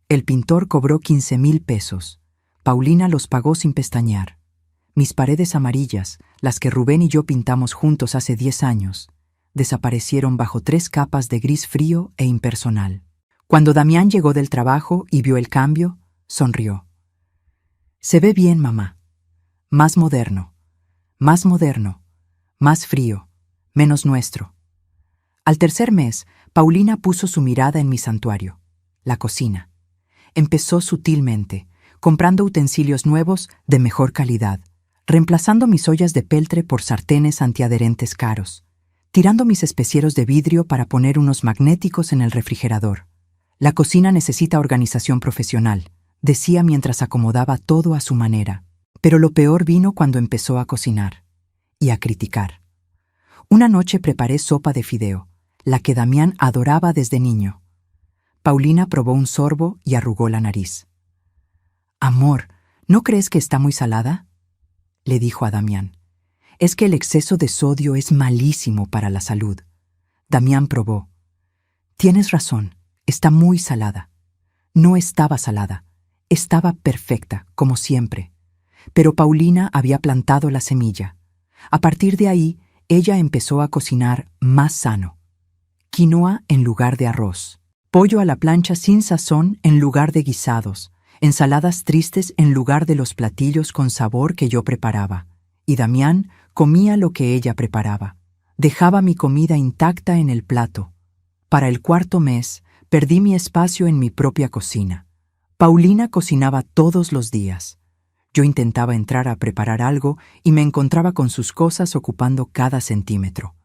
El pintor cobró 15,000 pesos. Paulina los pagó sin pestañear. Mis paredes amarillas, las que Rubén y yo pintamos juntos hace 10 años, desaparecieron bajo 3 capas de gris frío e impersonal. Cuando Damián llegó del trabajo y vio el cambio, sonrió. «Se ve bien, mamá. Más moderno, más frío, menos nuestro». Al tercer mes, Paulina puso su mirada en mi santuario, la cocina. Empezó sutilmente, comprando utensilios nuevos de mejor calidad, reemplazando mis ollas de peltre por sartenes antiadherentes caros, tirando mis especieros de vidrio para poner unos magnéticos en el refrigerador. «La cocina necesita organización profesional», decía mientras acomodaba todo a su manera. Pero lo peor vino cuando empezó a cocinar y a criticar. Una noche preparé sopa de fideo, la que Damián adoraba desde niño. Paulina probó un sorbo y arrugó la nariz. «Amor, ¿no crees que está muy salada?», le dijo a Damián. «Es que el exceso de sodio es malísimo para la salud». Damián probó. «Tienes razón, está muy salada». No estaba salada, estaba perfecta, como siempre. Pero Paulina había plantado la semilla. A partir de ahí, ella empezó a cocinar más sano. Quinoa en lugar de arroz, pollo a la plancha sin sazón en lugar de guisados, ensaladas tristes en lugar de los platillos con sabor que yo preparaba. Y Damián comía lo que ella preparaba. Dejaba mi comida intacta en el plato. Para el cuarto mes, perdí mi espacio en mi propia cocina. Paulina cocinaba todos los días. Yo intentaba entrar a preparar algo y me encontraba con sus cosas ocupando cada centímetro.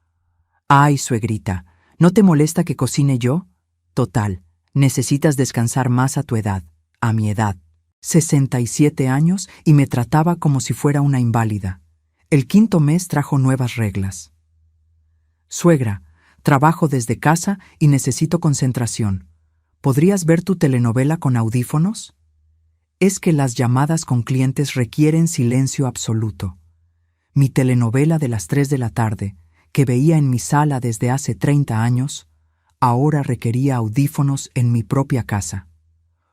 «Ay, suegrita, ¿no te molesta que cocine yo? Total, necesitas descansar más a tu edad, a mi edad». 67 años y me trataba como si fuera una inválida. El quinto mes trajo nuevas reglas. «Suegra, trabajo desde casa y necesito concentración. ¿Podrías ver tu telenovela con audífonos? Es que las llamadas con clientes requieren silencio absoluto. Mi telenovela de las 3 de la tarde, que veía en mi sala desde hace 30 años, ahora requería audífonos en mi propia casa.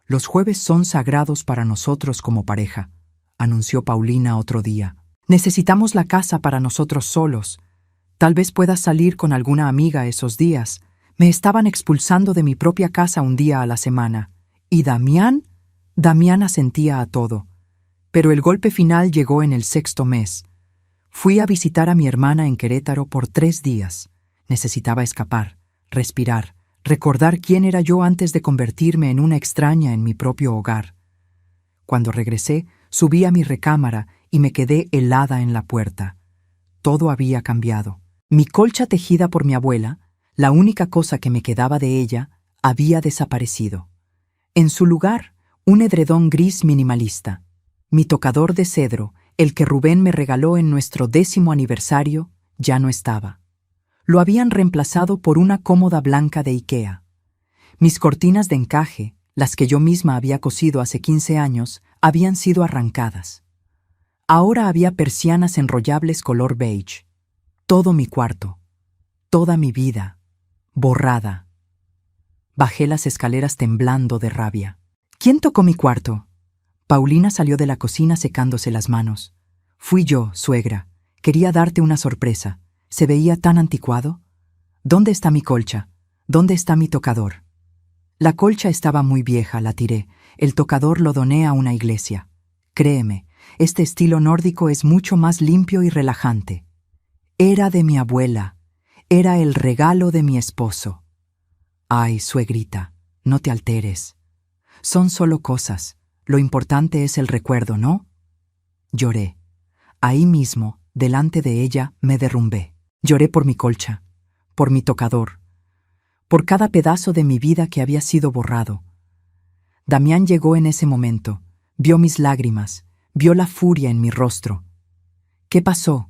Los jueves son sagrados para nosotros como pareja», anunció Paulina otro día. «Necesitamos la casa para nosotros solos. Tal vez puedas salir con alguna amiga esos días. Me estaban expulsando de mi propia casa un día a la semana. ¿Y Damián?» Damián asentía a todo. Pero el golpe final llegó en el 6.º mes. Fui a visitar a mi hermana en Querétaro por 3 días. Necesitaba escapar, respirar, recordar quién era yo antes de convertirme en una extraña en mi propio hogar. Cuando regresé, subí a mi recámara y me quedé helada en la puerta. Todo había cambiado. Mi colcha tejida por mi abuela, la única cosa que me quedaba de ella, había desaparecido. En su lugar, Un edredón gris minimalista. Mi tocador de cedro, el que Rubén me regaló en nuestro 10º aniversario, ya no estaba. Lo habían reemplazado por una cómoda blanca de IKEA. Mis cortinas de encaje, las que yo misma había cosido hace 15 años, habían sido arrancadas. Ahora había persianas enrollables color beige. Todo mi cuarto, toda mi vida, borrada. Bajé las escaleras temblando de rabia. ¿Quién tocó mi cuarto? Paulina salió de la cocina secándose las manos. Fui yo, suegra. Quería darte una sorpresa. ¿Se veía tan anticuado? ¿Dónde está mi colcha? ¿Dónde está mi tocador? La colcha estaba muy vieja, la tiré. El tocador lo doné a una iglesia. Créeme, este estilo nórdico es mucho más limpio y relajante. Era de mi abuela. Era el regalo de mi esposo. Ay, suegrita, no te alteres. Son solo cosas. Lo importante es el recuerdo, ¿no? Lloré. Ahí mismo, delante de ella, me derrumbé. Lloré por mi colcha, por mi tocador, por cada pedazo de mi vida que había sido borrado. Damián llegó en ese momento, vio mis lágrimas, vio la furia en mi rostro. ¿Qué pasó?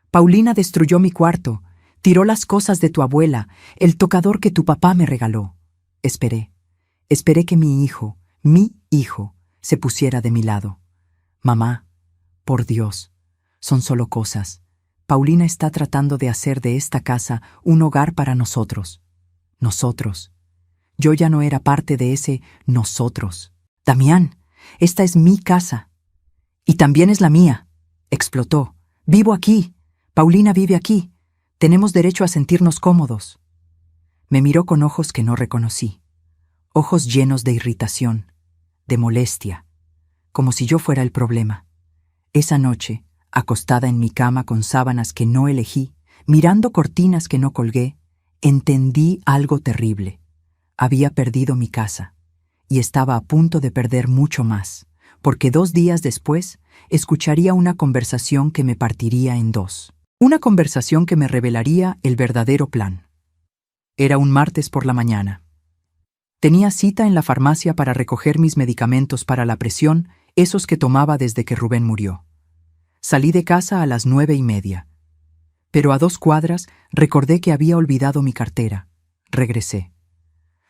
Paulina destruyó mi cuarto, tiró las cosas de tu abuela, el tocador que tu papá me regaló. Esperé que mi hijo, se pusiera de mi lado. Mamá, por Dios, son solo cosas. Paulina está tratando de hacer de esta casa un hogar para nosotros. Nosotros. Yo ya no era parte de ese nosotros. Damián, esta es mi casa. Y también es la mía. Explotó. Vivo aquí. Paulina vive aquí. Tenemos derecho a sentirnos cómodos. Me miró con ojos que no reconocí. Ojos llenos de irritación, de molestia, como si yo fuera el problema. Esa noche, acostada en mi cama con sábanas que no elegí, mirando cortinas que no colgué, entendí algo terrible. Había perdido mi casa, y estaba a punto de perder mucho más, porque 2 días después escucharía una conversación que me partiría en dos. Una conversación que me revelaría el verdadero plan. Era un martes por la mañana. Tenía cita en la farmacia para recoger mis medicamentos para la presión, esos que tomaba desde que Rubén murió. Salí de casa a las 9:30. Pero a 2 cuadras recordé que había olvidado mi cartera. Regresé.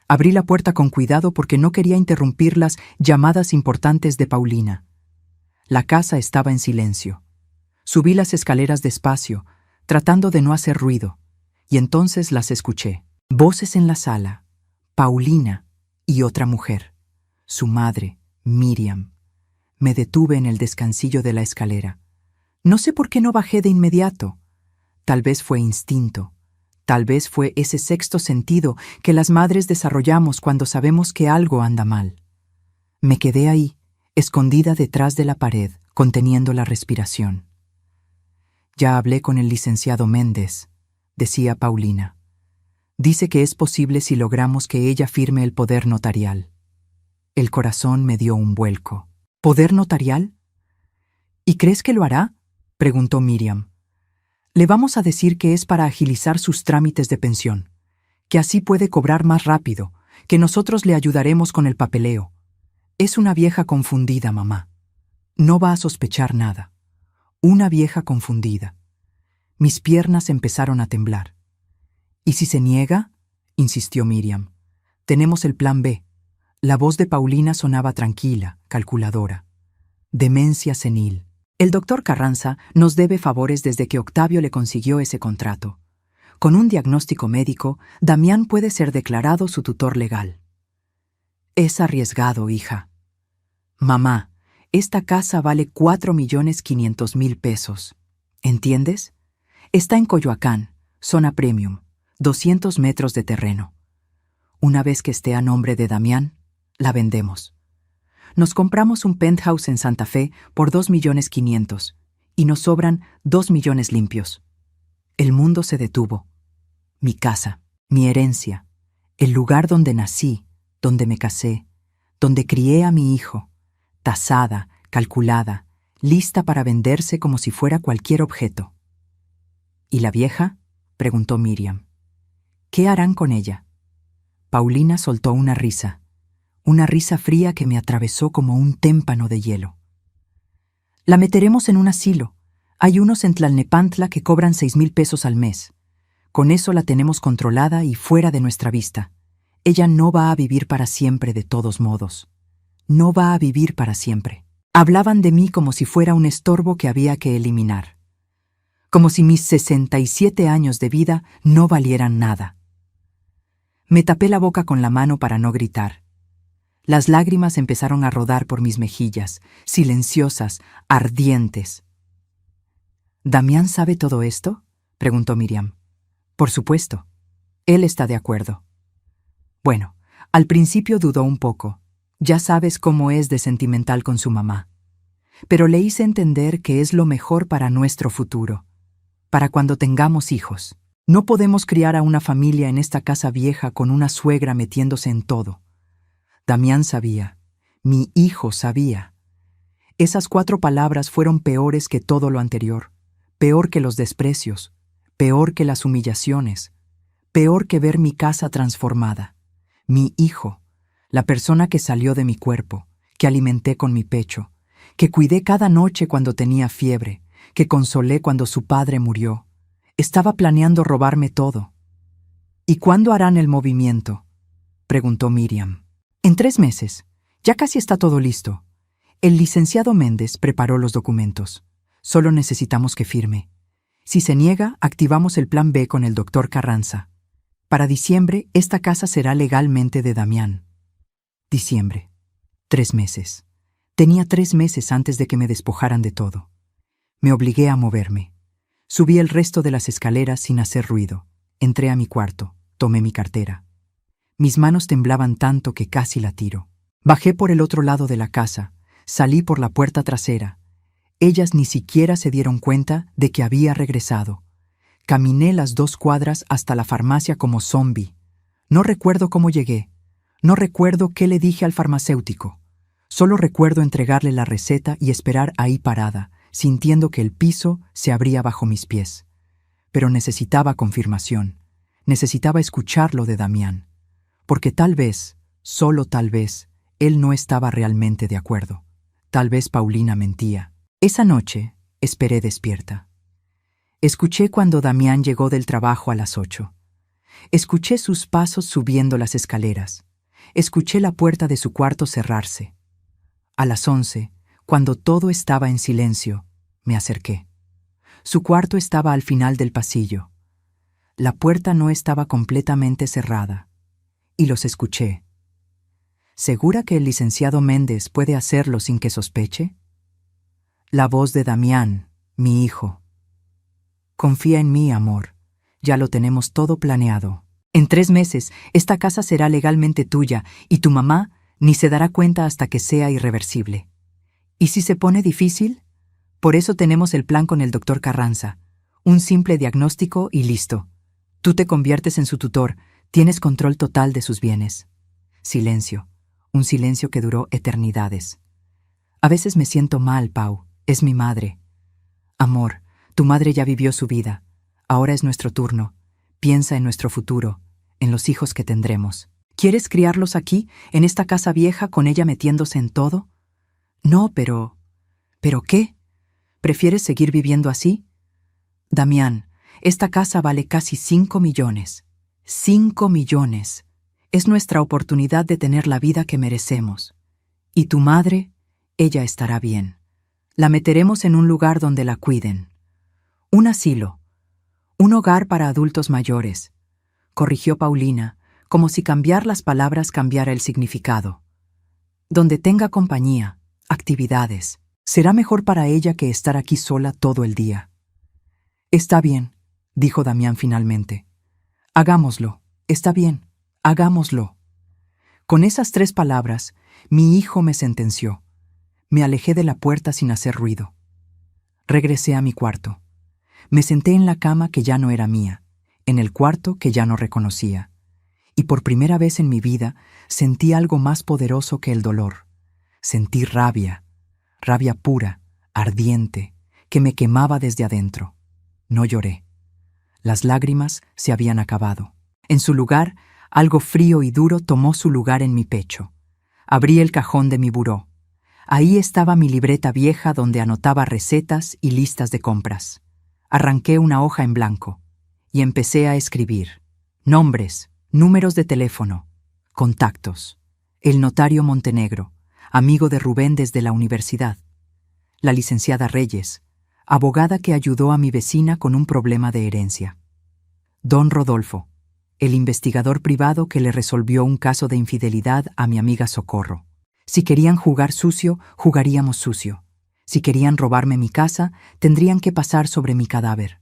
Abrí la puerta con cuidado porque no quería interrumpir las llamadas importantes de Paulina. La casa estaba en silencio. Subí las escaleras despacio, tratando de no hacer ruido, y entonces las escuché. Voces en la sala. Paulina y otra mujer. Su madre, Miriam. Me detuve en el descansillo de la escalera. No sé por qué no bajé de inmediato. Tal vez fue instinto. Tal vez fue ese sexto sentido que las madres desarrollamos cuando sabemos que algo anda mal. Me quedé ahí, escondida detrás de la pared, conteniendo la respiración. Ya hablé con el licenciado Méndez, decía Paulina. Dice que es posible si logramos que ella firme el poder notarial. El corazón me dio un vuelco. ¿Poder notarial? ¿Y crees que lo hará?, preguntó Miriam. Le vamos a decir que es para agilizar sus trámites de pensión, que así puede cobrar más rápido, que nosotros le ayudaremos con el papeleo. Es una vieja confundida, mamá. No va a sospechar nada. Una vieja confundida. Mis piernas empezaron a temblar. ¿Y si se niega?, insistió Miriam. Tenemos el plan B. La voz de Paulina sonaba tranquila, calculadora. Demencia senil. El doctor Carranza nos debe favores desde que Octavio le consiguió ese contrato. Con un diagnóstico médico, Damián puede ser declarado su tutor legal. Es arriesgado, hija. Mamá, esta casa vale 4.500.000 pesos. ¿Entiendes? Está en Coyoacán, zona premium, 200 metros de terreno. Una vez que esté a nombre de Damián, la vendemos. Nos compramos un penthouse en Santa Fe por 2.500.000 y nos sobran 2 millones limpios. El mundo se detuvo. Mi casa, mi herencia, el lugar donde nací, donde me casé, donde crié a mi hijo, tasada, calculada, lista para venderse como si fuera cualquier objeto. ¿Y la vieja?, preguntó Miriam. ¿Qué harán con ella? Paulina soltó una risa. una risa fría que me atravesó como un témpano de hielo. La meteremos en un asilo. Hay unos en Tlalnepantla que cobran 6,000 pesos al mes. Con eso la tenemos controlada y fuera de nuestra vista. Ella no va a vivir para siempre de todos modos. No va a vivir para siempre. Hablaban de mí como si fuera un estorbo que había que eliminar. Como si mis 67 años de vida no valieran nada. Me tapé la boca con la mano para no gritar. Las lágrimas empezaron a rodar por mis mejillas, silenciosas, ardientes. ¿Damián sabe todo esto?, preguntó Miriam. Por supuesto. Él está de acuerdo. Bueno, al principio dudó un poco. Ya sabes cómo es de sentimental con su mamá. Pero le hice entender que es lo mejor para nuestro futuro, para cuando tengamos hijos. No podemos criar a una familia en esta casa vieja con una suegra metiéndose en todo. Damián sabía. Mi hijo sabía. Esas 4 palabras fueron peores que todo lo anterior, peor que los desprecios, peor que las humillaciones, peor que ver mi casa transformada. Mi hijo, la persona que salió de mi cuerpo, que alimenté con mi pecho, que cuidé cada noche cuando tenía fiebre, que consolé cuando su padre murió, estaba planeando robarme todo. ¿Y cuándo harán el movimiento?, preguntó Miriam. En 3 meses. Ya casi está todo listo. El licenciado Méndez preparó los documentos. Solo necesitamos que firme. Si se niega, activamos el plan B con el doctor Carranza. Para diciembre, esta casa será legalmente de Damián. Diciembre. 3 meses. Tenía 3 meses antes de que me despojaran de todo. Me obligué a moverme. Subí el resto de las escaleras sin hacer ruido. Entré a mi cuarto. Tomé mi cartera. Mis manos temblaban tanto que casi la tiro. Bajé por el otro lado de la casa. Salí por la puerta trasera. Ellas ni siquiera se dieron cuenta de que había regresado. Caminé las 2 cuadras hasta la farmacia como zombi. No recuerdo cómo llegué. No recuerdo qué le dije al farmacéutico. Solo recuerdo entregarle la receta y esperar ahí parada, sintiendo que el piso se abría bajo mis pies. Pero necesitaba confirmación. Necesitaba escucharlo de Damián. Porque tal vez, solo tal vez, él no estaba realmente de acuerdo. Tal vez Paulina mentía. Esa noche esperé despierta. Escuché cuando Damián llegó del trabajo a las 8. Escuché sus pasos subiendo las escaleras. Escuché la puerta de su cuarto cerrarse. A las 11, cuando todo estaba en silencio, me acerqué. Su cuarto estaba al final del pasillo. La puerta no estaba completamente cerrada. Y los escuché. ¿Segura que el licenciado Méndez puede hacerlo sin que sospeche? La voz de Damián, mi hijo. Confía en mí, amor. Ya lo tenemos todo planeado. En 3 meses, esta casa será legalmente tuya y tu mamá ni se dará cuenta hasta que sea irreversible. ¿Y si se pone difícil? Por eso tenemos el plan con el doctor Carranza. Un simple diagnóstico y listo. Tú te conviertes en su tutor. Tienes control total de sus bienes. Silencio. Un silencio que duró eternidades. A veces me siento mal, Pau. Es mi madre. Amor, tu madre ya vivió su vida. Ahora es nuestro turno. Piensa en nuestro futuro, en los hijos que tendremos. ¿Quieres criarlos aquí, en esta casa vieja, con ella metiéndose en todo? No, pero... ¿Pero qué? ¿Prefieres seguir viviendo así? Damián, esta casa vale casi 5 millones. 5 millones. Es nuestra oportunidad de tener la vida que merecemos. Y tu madre, ella estará bien. La meteremos en un lugar donde la cuiden. Un asilo. Un hogar para adultos mayores. Corrigió Paulina, como si cambiar las palabras cambiara el significado. Donde tenga compañía, actividades. Será mejor para ella que estar aquí sola todo el día. Está bien, dijo Damián finalmente. Hagámoslo. Está bien. Hagámoslo. Con esas 3 palabras, mi hijo me sentenció. Me alejé de la puerta sin hacer ruido. Regresé a mi cuarto. Me senté en la cama que ya no era mía, en el cuarto que ya no reconocía. Y por primera vez en mi vida sentí algo más poderoso que el dolor. Sentí rabia, rabia pura, ardiente, que me quemaba desde adentro. No lloré. Las lágrimas se habían acabado. En su lugar, algo frío y duro tomó su lugar en mi pecho. Abrí el cajón de mi buró. Ahí estaba mi libreta vieja donde anotaba recetas y listas de compras. Arranqué una hoja en blanco y empecé a escribir. Nombres, números de teléfono, contactos. El notario Montenegro, amigo de Rubén desde la universidad. La licenciada Reyes, abogada que ayudó a mi vecina con un problema de herencia. Don Rodolfo, el investigador privado que le resolvió un caso de infidelidad a mi amiga Socorro. Si querían jugar sucio, jugaríamos sucio. Si querían robarme mi casa, tendrían que pasar sobre mi cadáver.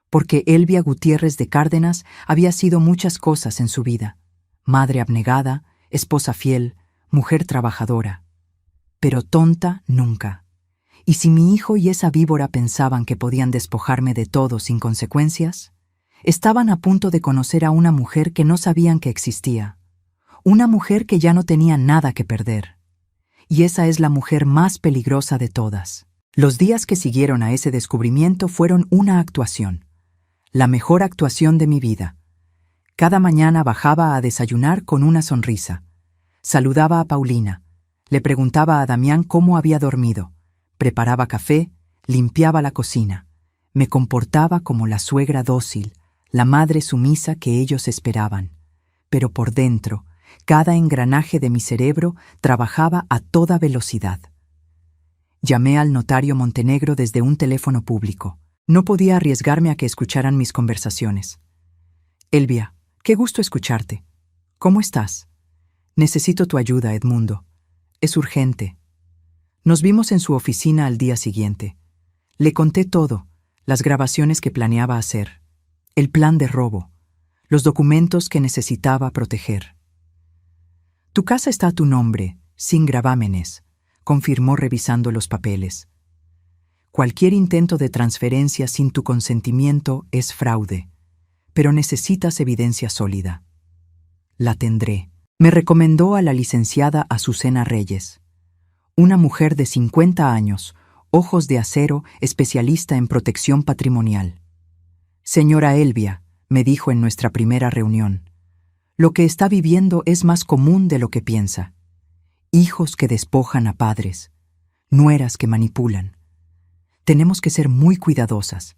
Porque Elvia Gutiérrez de Cárdenas había sido muchas cosas en su vida. Madre abnegada, esposa fiel, mujer trabajadora. Pero tonta nunca. Y si mi hijo y esa víbora pensaban que podían despojarme de todo sin consecuencias, estaban a punto de conocer a una mujer que no sabían que existía. Una mujer que ya no tenía nada que perder. Y esa es la mujer más peligrosa de todas. Los días que siguieron a ese descubrimiento fueron una actuación. La mejor actuación de mi vida. Cada mañana bajaba a desayunar con una sonrisa. Saludaba a Paulina. Le preguntaba a Damián cómo había dormido. Preparaba café, limpiaba la cocina. Me comportaba como la suegra dócil, la madre sumisa que ellos esperaban. Pero por dentro, cada engranaje de mi cerebro trabajaba a toda velocidad. Llamé al notario Montenegro desde un teléfono público. No podía arriesgarme a que escucharan mis conversaciones. Elvia, qué gusto escucharte. ¿Cómo estás? Necesito tu ayuda, Edmundo. Es urgente. Nos vimos en su oficina al día siguiente. Le conté todo, las grabaciones que planeaba hacer, el plan de robo, los documentos que necesitaba proteger. Tu casa está a tu nombre, sin gravámenes, confirmó revisando los papeles. Cualquier intento de transferencia sin tu consentimiento es fraude, pero necesitas evidencia sólida. La tendré. Me recomendó a la licenciada Azucena Reyes, una mujer de 50 años, ojos de acero, especialista en protección patrimonial. Señora Elvia, me dijo en nuestra primera reunión, lo que está viviendo es más común de lo que piensa. Hijos que despojan a padres, nueras que manipulan. Tenemos que ser muy cuidadosas.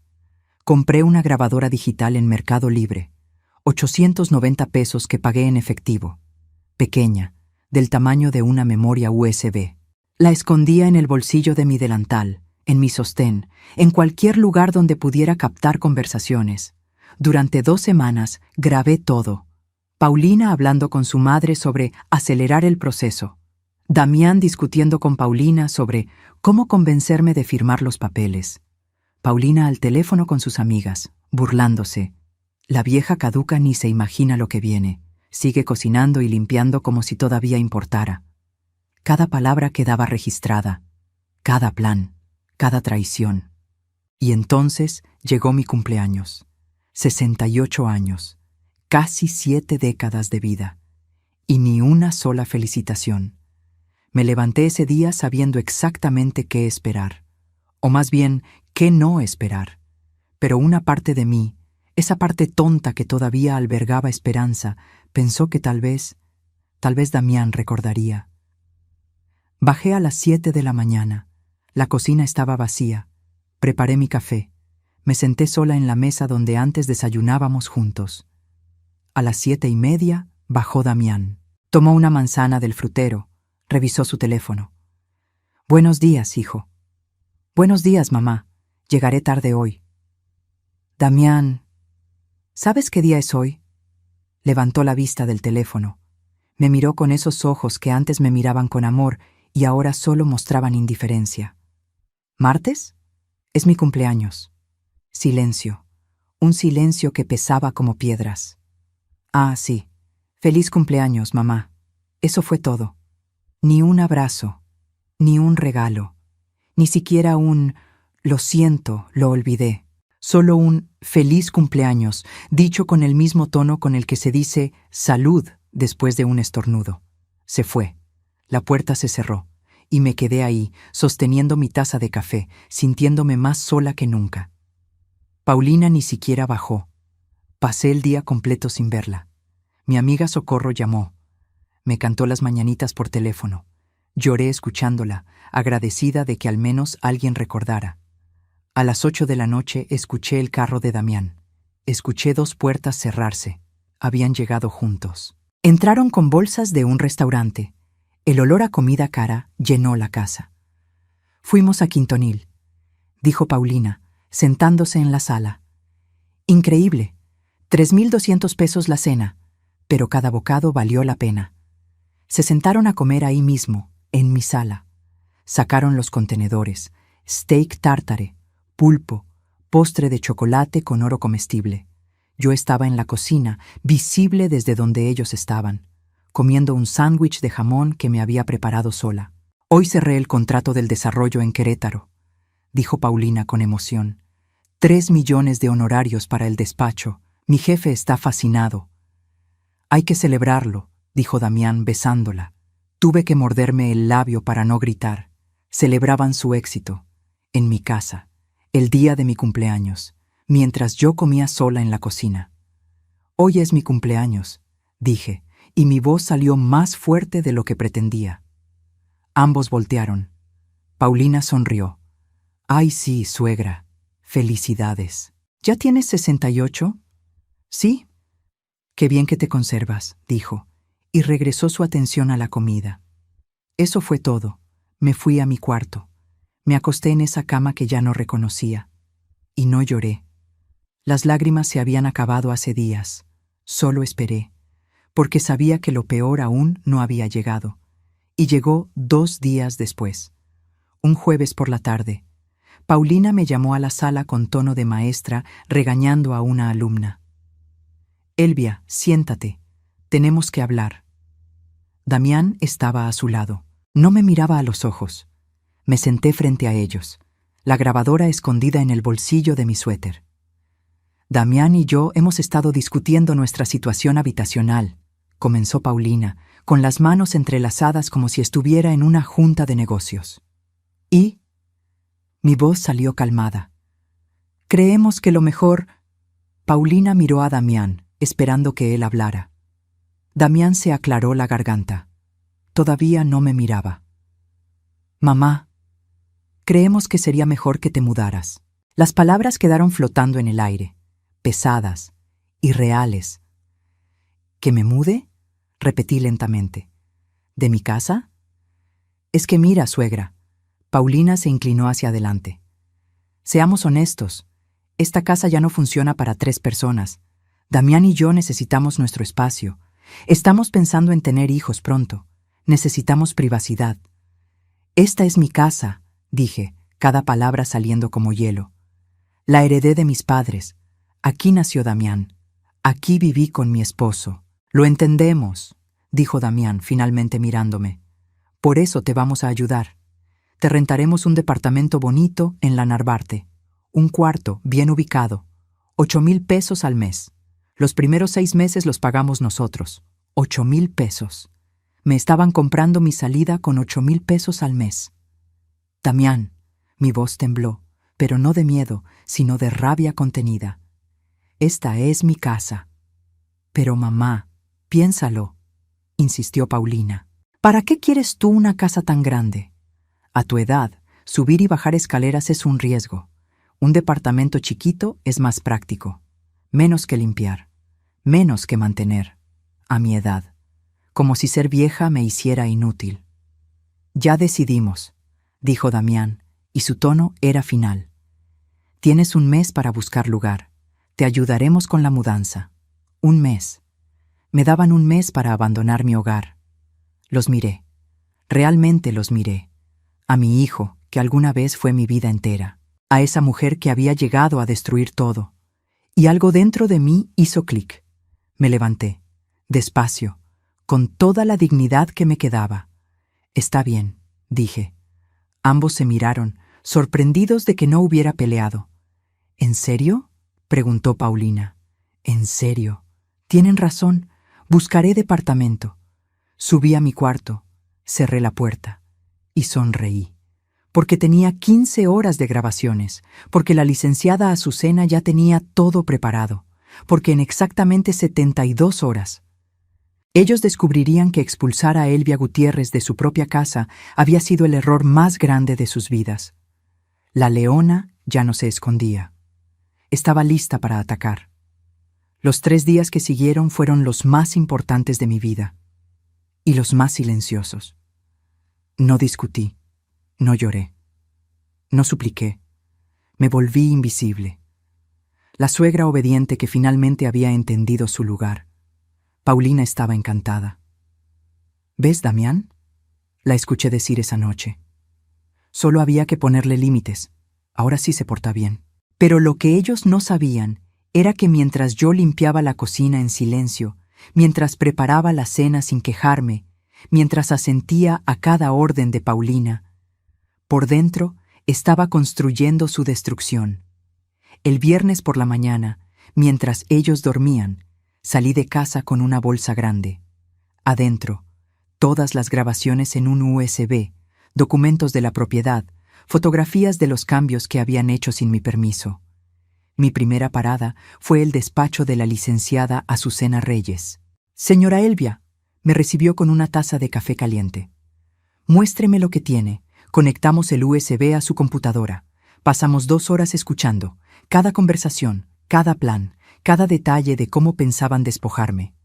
Compré una grabadora digital en Mercado Libre, 890 pesos que pagué en efectivo, pequeña, del tamaño de una memoria USB. La escondía en el bolsillo de mi delantal, en mi sostén, en cualquier lugar donde pudiera captar conversaciones. Durante 2 semanas grabé todo. Paulina hablando con su madre sobre acelerar el proceso. Damián discutiendo con Paulina sobre cómo convencerme de firmar los papeles. Paulina al teléfono con sus amigas, burlándose. La vieja caduca ni se imagina lo que viene. Sigue cocinando y limpiando como si todavía importara. Cada palabra quedaba registrada, cada plan, cada traición. Y entonces llegó mi cumpleaños. 68 años, casi 7 décadas de vida, y ni una sola felicitación. Me levanté ese día sabiendo exactamente qué esperar, o más bien, qué no esperar. Pero una parte de mí, esa parte tonta que todavía albergaba esperanza, pensó que tal vez Damián recordaría. Bajé a las 7 de la mañana. La cocina estaba vacía. Preparé mi café. Me senté sola en la mesa donde antes desayunábamos juntos. A las 7:30 bajó Damián. Tomó una manzana del frutero. Revisó su teléfono. Buenos días, hijo. Buenos días, mamá. Llegaré tarde hoy. Damián, ¿sabes qué día es hoy? Levantó la vista del teléfono. Me miró con esos ojos que antes me miraban con amor y ahora solo mostraban indiferencia. ¿Martes? Es mi cumpleaños. Silencio. Un silencio que pesaba como piedras. Ah, sí. Feliz cumpleaños, mamá. Eso fue todo. Ni un abrazo, ni un regalo, ni siquiera un «lo siento, lo olvidé». Solo un «feliz cumpleaños», dicho con el mismo tono con el que se dice «salud» después de un estornudo. Se fue. La puerta se cerró, y me quedé ahí, sosteniendo mi taza de café, sintiéndome más sola que nunca. Paulina ni siquiera bajó. Pasé el día completo sin verla. Mi amiga Socorro llamó. Me cantó las mañanitas por teléfono. Lloré escuchándola, agradecida de que al menos alguien recordara. A las 8 de la noche escuché el carro de Damián. Escuché 2 puertas cerrarse. Habían llegado juntos. Entraron con bolsas de un restaurante. El olor a comida cara llenó la casa. Fuimos a Quintonil, dijo Paulina, sentándose en la sala. Increíble. 3.200 pesos la cena, pero cada bocado valió la pena. Se sentaron a comer ahí mismo, en mi sala. Sacaron los contenedores, steak tártare, pulpo, postre de chocolate con oro comestible. Yo estaba en la cocina, visible desde donde ellos estaban, comiendo un sándwich de jamón que me había preparado sola. Hoy cerré el contrato del desarrollo en Querétaro, dijo Paulina con emoción. 3 millones de honorarios para el despacho. Mi jefe está fascinado. Hay que celebrarlo, dijo Damián besándola. Tuve que morderme el labio para no gritar. Celebraban su éxito, en mi casa, el día de mi cumpleaños, mientras yo comía sola en la cocina. Hoy es mi cumpleaños, dije, y mi voz salió más fuerte de lo que pretendía. Ambos voltearon. Paulina sonrió. Ay, sí, suegra. Felicidades. ¿Ya tienes 68? Sí. Qué bien que te conservas, dijo, y regresó su atención a la comida. Eso fue todo. Me fui a mi cuarto. Me acosté en esa cama que ya no reconocía. Y no lloré. Las lágrimas se habían acabado hace días. Solo esperé, porque sabía que lo peor aún no había llegado. Y llegó 2 días después. Un jueves por la tarde. Paulina me llamó a la sala con tono de maestra, regañando a una alumna. Elvia, siéntate. Tenemos que hablar. Damián estaba a su lado. No me miraba a los ojos. Me senté frente a ellos, la grabadora escondida en el bolsillo de mi suéter. Damián y yo hemos estado discutiendo nuestra situación habitacional, comenzó Paulina, con las manos entrelazadas como si estuviera en una junta de negocios. ¿Y? Mi voz salió calmada. Creemos que lo mejor... Paulina miró a Damián, esperando que él hablara. Damián se aclaró la garganta. Todavía no me miraba. Mamá, creemos que sería mejor que te mudaras. Las palabras quedaron flotando en el aire, pesadas, irreales. ¿Que me mude? Repetí lentamente. ¿De mi casa? Es que mira, suegra. Paulina se inclinó hacia adelante. Seamos honestos. Esta casa ya no funciona para 3 personas. Damián y yo necesitamos nuestro espacio. Estamos pensando en tener hijos pronto. Necesitamos privacidad. Esta es mi casa, dije, cada palabra saliendo como hielo. La heredé de mis padres. Aquí nació Damián. Aquí viví con mi esposo. Lo entendemos, dijo Damián, finalmente mirándome. Por eso te vamos a ayudar. Te rentaremos un departamento bonito en la Narvarte. Un cuarto bien ubicado. 8,000 pesos al mes. Los primeros 6 meses los pagamos nosotros. 8,000 pesos. Me estaban comprando mi salida con 8,000 pesos al mes. Damián, mi voz tembló, pero no de miedo, sino de rabia contenida. Esta es mi casa. Pero mamá, piénsalo, insistió Paulina. ¿Para qué quieres tú una casa tan grande? A tu edad, subir y bajar escaleras es un riesgo. Un departamento chiquito es más práctico. Menos que limpiar. Menos que mantener. A mi edad. Como si ser vieja me hiciera inútil. Ya decidimos, dijo Damián, y su tono era final. Tienes 1 mes para buscar lugar. Te ayudaremos con la mudanza. 1 mes. Me daban 1 mes para abandonar mi hogar. Los miré. Realmente los miré. A mi hijo, que alguna vez fue mi vida entera. A esa mujer que había llegado a destruir todo. Y algo dentro de mí hizo clic. Me levanté, despacio, con toda la dignidad que me quedaba. Está bien, dije. Ambos se miraron, sorprendidos de que no hubiera peleado. ¿En serio? Preguntó Paulina. En serio. Tienen razón. Buscaré departamento. Subí a mi cuarto, cerré la puerta y sonreí. Porque tenía 15 horas de grabaciones, porque la licenciada Azucena ya tenía todo preparado, porque en exactamente 72 horas Ellos descubrirían que expulsar a Elvia Gutiérrez de su propia casa había sido el error más grande de sus vidas. La leona ya no se escondía. Estaba lista para atacar. Los 3 días que siguieron fueron los más importantes de mi vida y los más silenciosos. No discutí, no lloré, no supliqué, me volví invisible. La suegra obediente que finalmente había entendido su lugar. Paulina estaba encantada. ¿Ves, Damián?, la escuché decir esa noche. Solo había que ponerle límites. Ahora sí se porta bien. Pero lo que ellos no sabían era que mientras yo limpiaba la cocina en silencio, mientras preparaba la cena sin quejarme, mientras asentía a cada orden de Paulina, por dentro estaba construyendo su destrucción. El viernes por la mañana, mientras ellos dormían, salí de casa con una bolsa grande. Adentro, todas las grabaciones en un USB, documentos de la propiedad, fotografías de los cambios que habían hecho sin mi permiso. Mi primera parada fue el despacho de la licenciada Azucena Reyes. «Señora Elvia», me recibió con una taza de café caliente. «Muéstreme lo que tiene». Conectamos el USB a su computadora. Pasamos 2 horas escuchando, cada conversación, cada plan, cada detalle de cómo pensaban despojarme.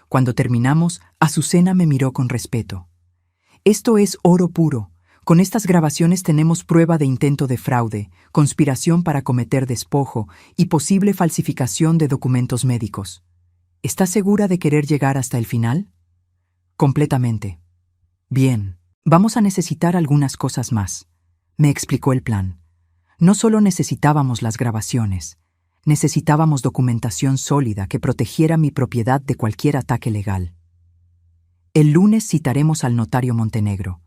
Cuando terminamos, Azucena me miró con respeto. «Esto es oro puro. Con estas grabaciones tenemos prueba de intento de fraude, conspiración para cometer despojo y posible falsificación de documentos médicos. ¿Está segura de querer llegar hasta el final?» «Completamente». «Bien, vamos a necesitar algunas cosas más», me explicó el plan. No solo necesitábamos las grabaciones, necesitábamos documentación sólida que protegiera mi propiedad de cualquier ataque legal. «El lunes citaremos al notario Montenegro.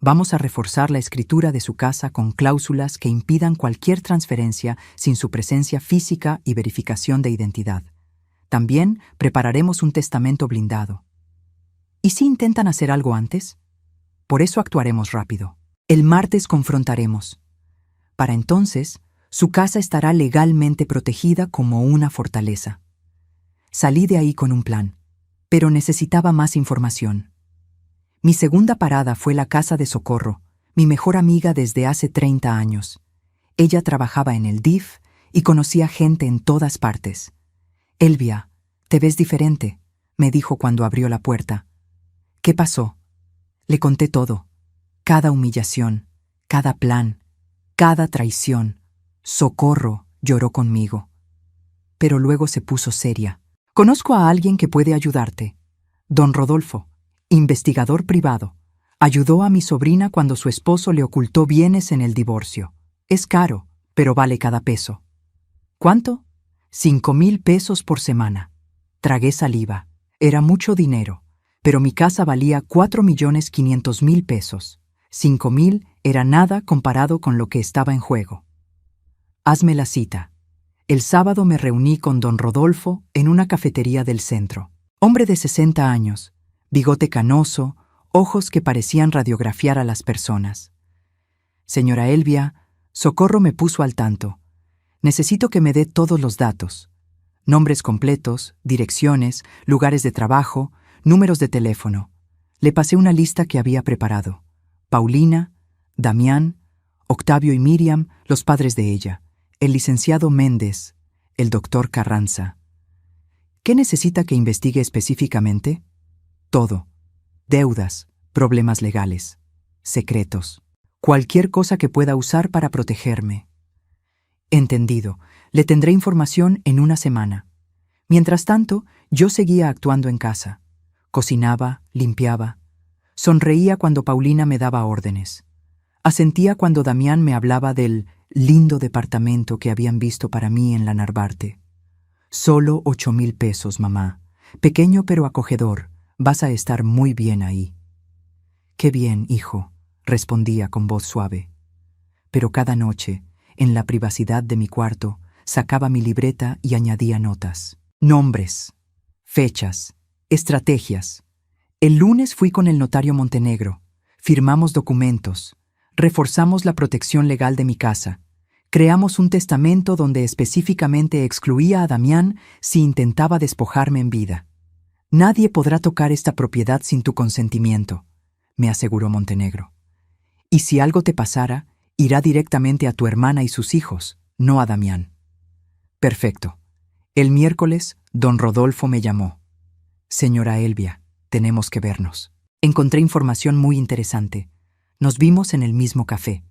Vamos a reforzar la escritura de su casa con cláusulas que impidan cualquier transferencia sin su presencia física y verificación de identidad. También prepararemos un testamento blindado. ¿Y si intentan hacer algo antes? Por eso actuaremos rápido. El martes confrontaremos. Para entonces, su casa estará legalmente protegida como una fortaleza». Salí de ahí con un plan, pero necesitaba más información. Mi segunda parada fue la casa de Socorro, mi mejor amiga desde hace 30 años. Ella trabajaba en el DIF y conocía gente en todas partes. «Elvia, te ves diferente», me dijo cuando abrió la puerta. «¿Qué pasó?» Le conté todo. Cada humillación, cada plan, cada traición. Socorro lloró conmigo. Pero luego se puso seria. «Conozco a alguien que puede ayudarte. Don Rodolfo, investigador privado. Ayudó a mi sobrina cuando su esposo le ocultó bienes en el divorcio. Es caro, pero vale cada peso». «¿Cuánto?» 5,000 pesos por semana. Tragué saliva. Era mucho dinero, pero mi casa valía 4,500,000 pesos. 5,000 era nada comparado con lo que estaba en juego. «Hazme la cita». El sábado me reuní con don Rodolfo en una cafetería del centro. Hombre de 60 años, bigote canoso, ojos que parecían radiografiar a las personas. «Señora Elvia, Socorro me puso al tanto. Necesito que me dé todos los datos. Nombres completos, direcciones, lugares de trabajo, números de teléfono». Le pasé una lista que había preparado. Paulina, Damián, Octavio y Miriam, los padres de ella, el licenciado Méndez, el doctor Carranza. «¿Qué necesita que investigue específicamente?» «Todo. Deudas, problemas legales, secretos, cualquier cosa que pueda usar para protegerme». «Entendido. Le tendré información en una semana». Mientras tanto, yo seguía actuando en casa. Cocinaba, limpiaba. Sonreía cuando Paulina me daba órdenes. Asentía cuando Damián me hablaba del lindo departamento que habían visto para mí en la Narvarte. «Solo 8,000 pesos, mamá. Pequeño pero acogedor. Vas a estar muy bien ahí». «Qué bien, hijo», respondía con voz suave. Pero cada noche, en la privacidad de mi cuarto, sacaba mi libreta y añadía notas. Nombres, fechas, estrategias. El lunes fui con el notario Montenegro. Firmamos documentos. Reforzamos la protección legal de mi casa. Creamos un testamento donde específicamente excluía a Damián si intentaba despojarme en vida. Nadie podrá tocar esta propiedad sin tu consentimiento, me aseguró Montenegro. Y si algo te pasara, irá directamente a tu hermana y sus hijos, no a Damián. Perfecto. El miércoles, don Rodolfo me llamó. Señora Elvia, tenemos que vernos. Encontré información muy interesante. Nos vimos en el mismo café.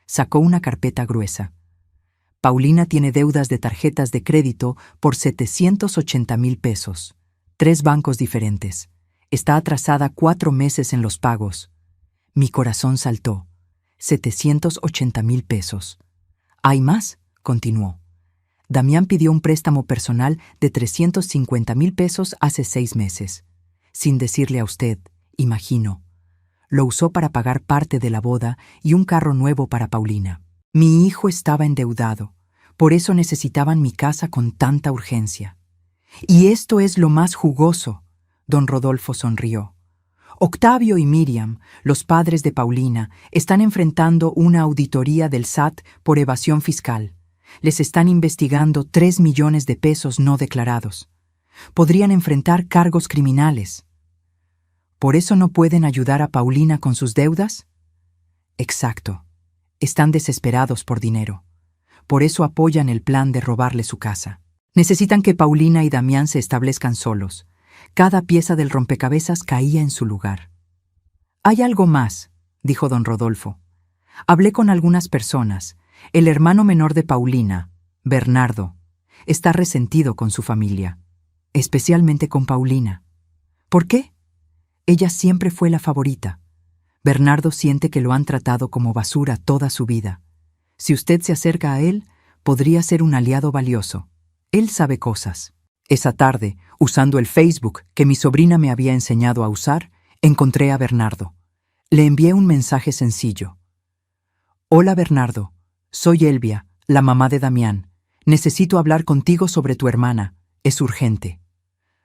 Sacó una carpeta gruesa. Paulina tiene deudas de tarjetas de crédito por 780,000 pesos. 3 bancos diferentes. Está atrasada 4 meses en los pagos. Mi corazón saltó. 780,000 pesos. ¿Hay más?, continuó. Damián pidió un préstamo personal de 350,000 pesos hace 6 meses. Sin decirle a usted, imagino. Lo usó para pagar parte de la boda y un carro nuevo para Paulina. Mi hijo estaba endeudado. Por eso necesitaban mi casa con tanta urgencia. Y esto es lo más jugoso. Don Rodolfo sonrió. Octavio y Miriam, los padres de Paulina, están enfrentando una auditoría del SAT por evasión fiscal. Les están investigando 3 millones de pesos no declarados. Podrían enfrentar cargos criminales. ¿Por eso no pueden ayudar a Paulina con sus deudas? Exacto. Están desesperados por dinero. Por eso apoyan el plan de robarle su casa. Necesitan que Paulina y Damián se establezcan solos. Cada pieza del rompecabezas caía en su lugar. Hay algo más, dijo don Rodolfo. Hablé con algunas personas. El hermano menor de Paulina, Bernardo, está resentido con su familia, especialmente con Paulina. ¿Por qué? Ella siempre fue la favorita. Bernardo siente que lo han tratado como basura toda su vida. Si usted se acerca a él, podría ser un aliado valioso. Él sabe cosas. Esa tarde, usando el Facebook que mi sobrina me había enseñado a usar, encontré a Bernardo. Le envié un mensaje sencillo. Hola Bernardo, soy Elvia, la mamá de Damián. Necesito hablar contigo sobre tu hermana. Es urgente.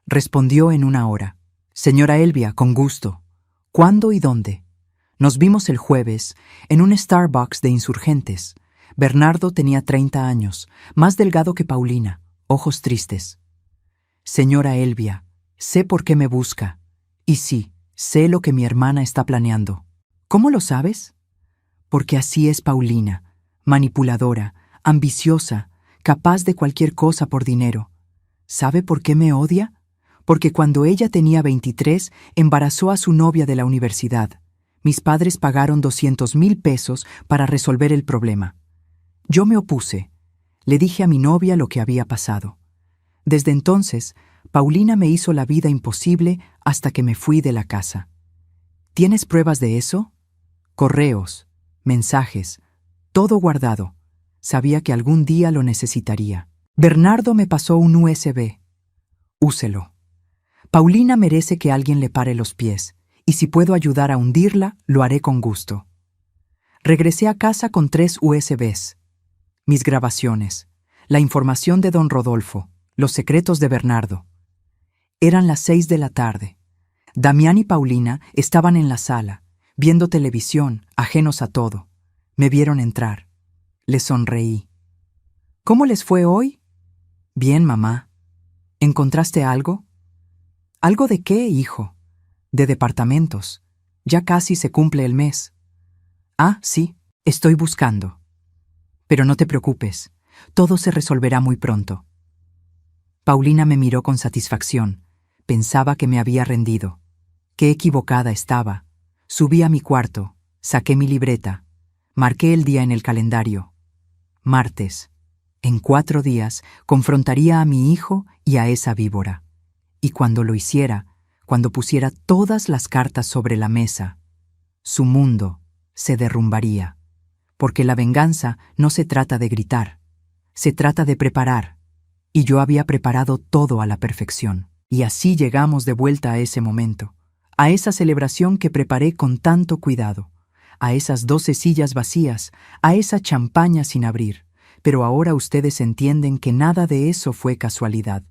Respondió en 1 hora. Señora Elvia, con gusto. ¿Cuándo y dónde? Nos vimos el jueves en un Starbucks de Insurgentes. Bernardo tenía 30 años, más delgado que Paulina, ojos tristes. Señora Elvia, sé por qué me busca. Y sí, sé lo que mi hermana está planeando. ¿Cómo lo sabes? Porque así es Paulina, manipuladora, ambiciosa, capaz de cualquier cosa por dinero. ¿Sabe por qué me odia? Porque cuando ella tenía 23, embarazó a su novia de la universidad. Mis padres pagaron 200,000 pesos para resolver el problema. Yo me opuse. Le dije a mi novia lo que había pasado. Desde entonces, Paulina me hizo la vida imposible hasta que me fui de la casa. ¿Tienes pruebas de eso? Correos, mensajes, todo guardado. Sabía que algún día lo necesitaría. Bernardo me pasó un USB. Úselo. Paulina merece que alguien le pare los pies, y si puedo ayudar a hundirla, lo haré con gusto. Regresé a casa con 3 USBs. Mis grabaciones, la información de don Rodolfo, los secretos de Bernardo. Eran las 6 de la tarde. Damián y Paulina estaban en la sala, viendo televisión, ajenos a todo. Me vieron entrar. Les sonreí. ¿Cómo les fue hoy? Bien, mamá. ¿Encontraste algo? ¿Algo de qué, hijo? De departamentos. Ya casi se cumple el mes. Ah, sí, estoy buscando. Pero no te preocupes, todo se resolverá muy pronto. Paulina me miró con satisfacción. Pensaba que me había rendido. Qué equivocada estaba. Subí a mi cuarto, saqué mi libreta, marqué el día en el calendario. Martes. En 4 días confrontaría a mi hijo y a esa víbora. Y cuando lo hiciera, cuando pusiera todas las cartas sobre la mesa, su mundo se derrumbaría. Porque la venganza no se trata de gritar, se trata de preparar. Y yo había preparado todo a la perfección. Y así llegamos de vuelta a ese momento, a esa celebración que preparé con tanto cuidado, a esas 12 sillas vacías, a esa champaña sin abrir. Pero ahora ustedes entienden que nada de eso fue casualidad.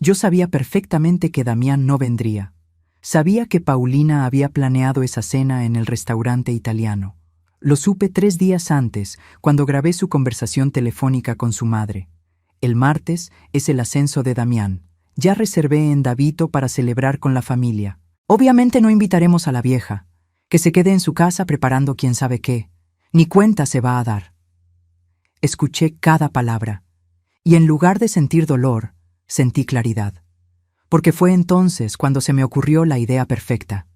Yo sabía perfectamente que Damián no vendría. Sabía que Paulina había planeado esa cena en el restaurante italiano. Lo supe 3 días antes, cuando grabé su conversación telefónica con su madre. El martes es el ascenso de Damián. Ya reservé en Davito para celebrar con la familia. Obviamente no invitaremos a la vieja, que se quede en su casa preparando quién sabe qué. Ni cuenta se va a dar. Escuché cada palabra, y en lugar de sentir dolor, sentí claridad. Porque fue entonces cuando se me ocurrió la idea perfecta.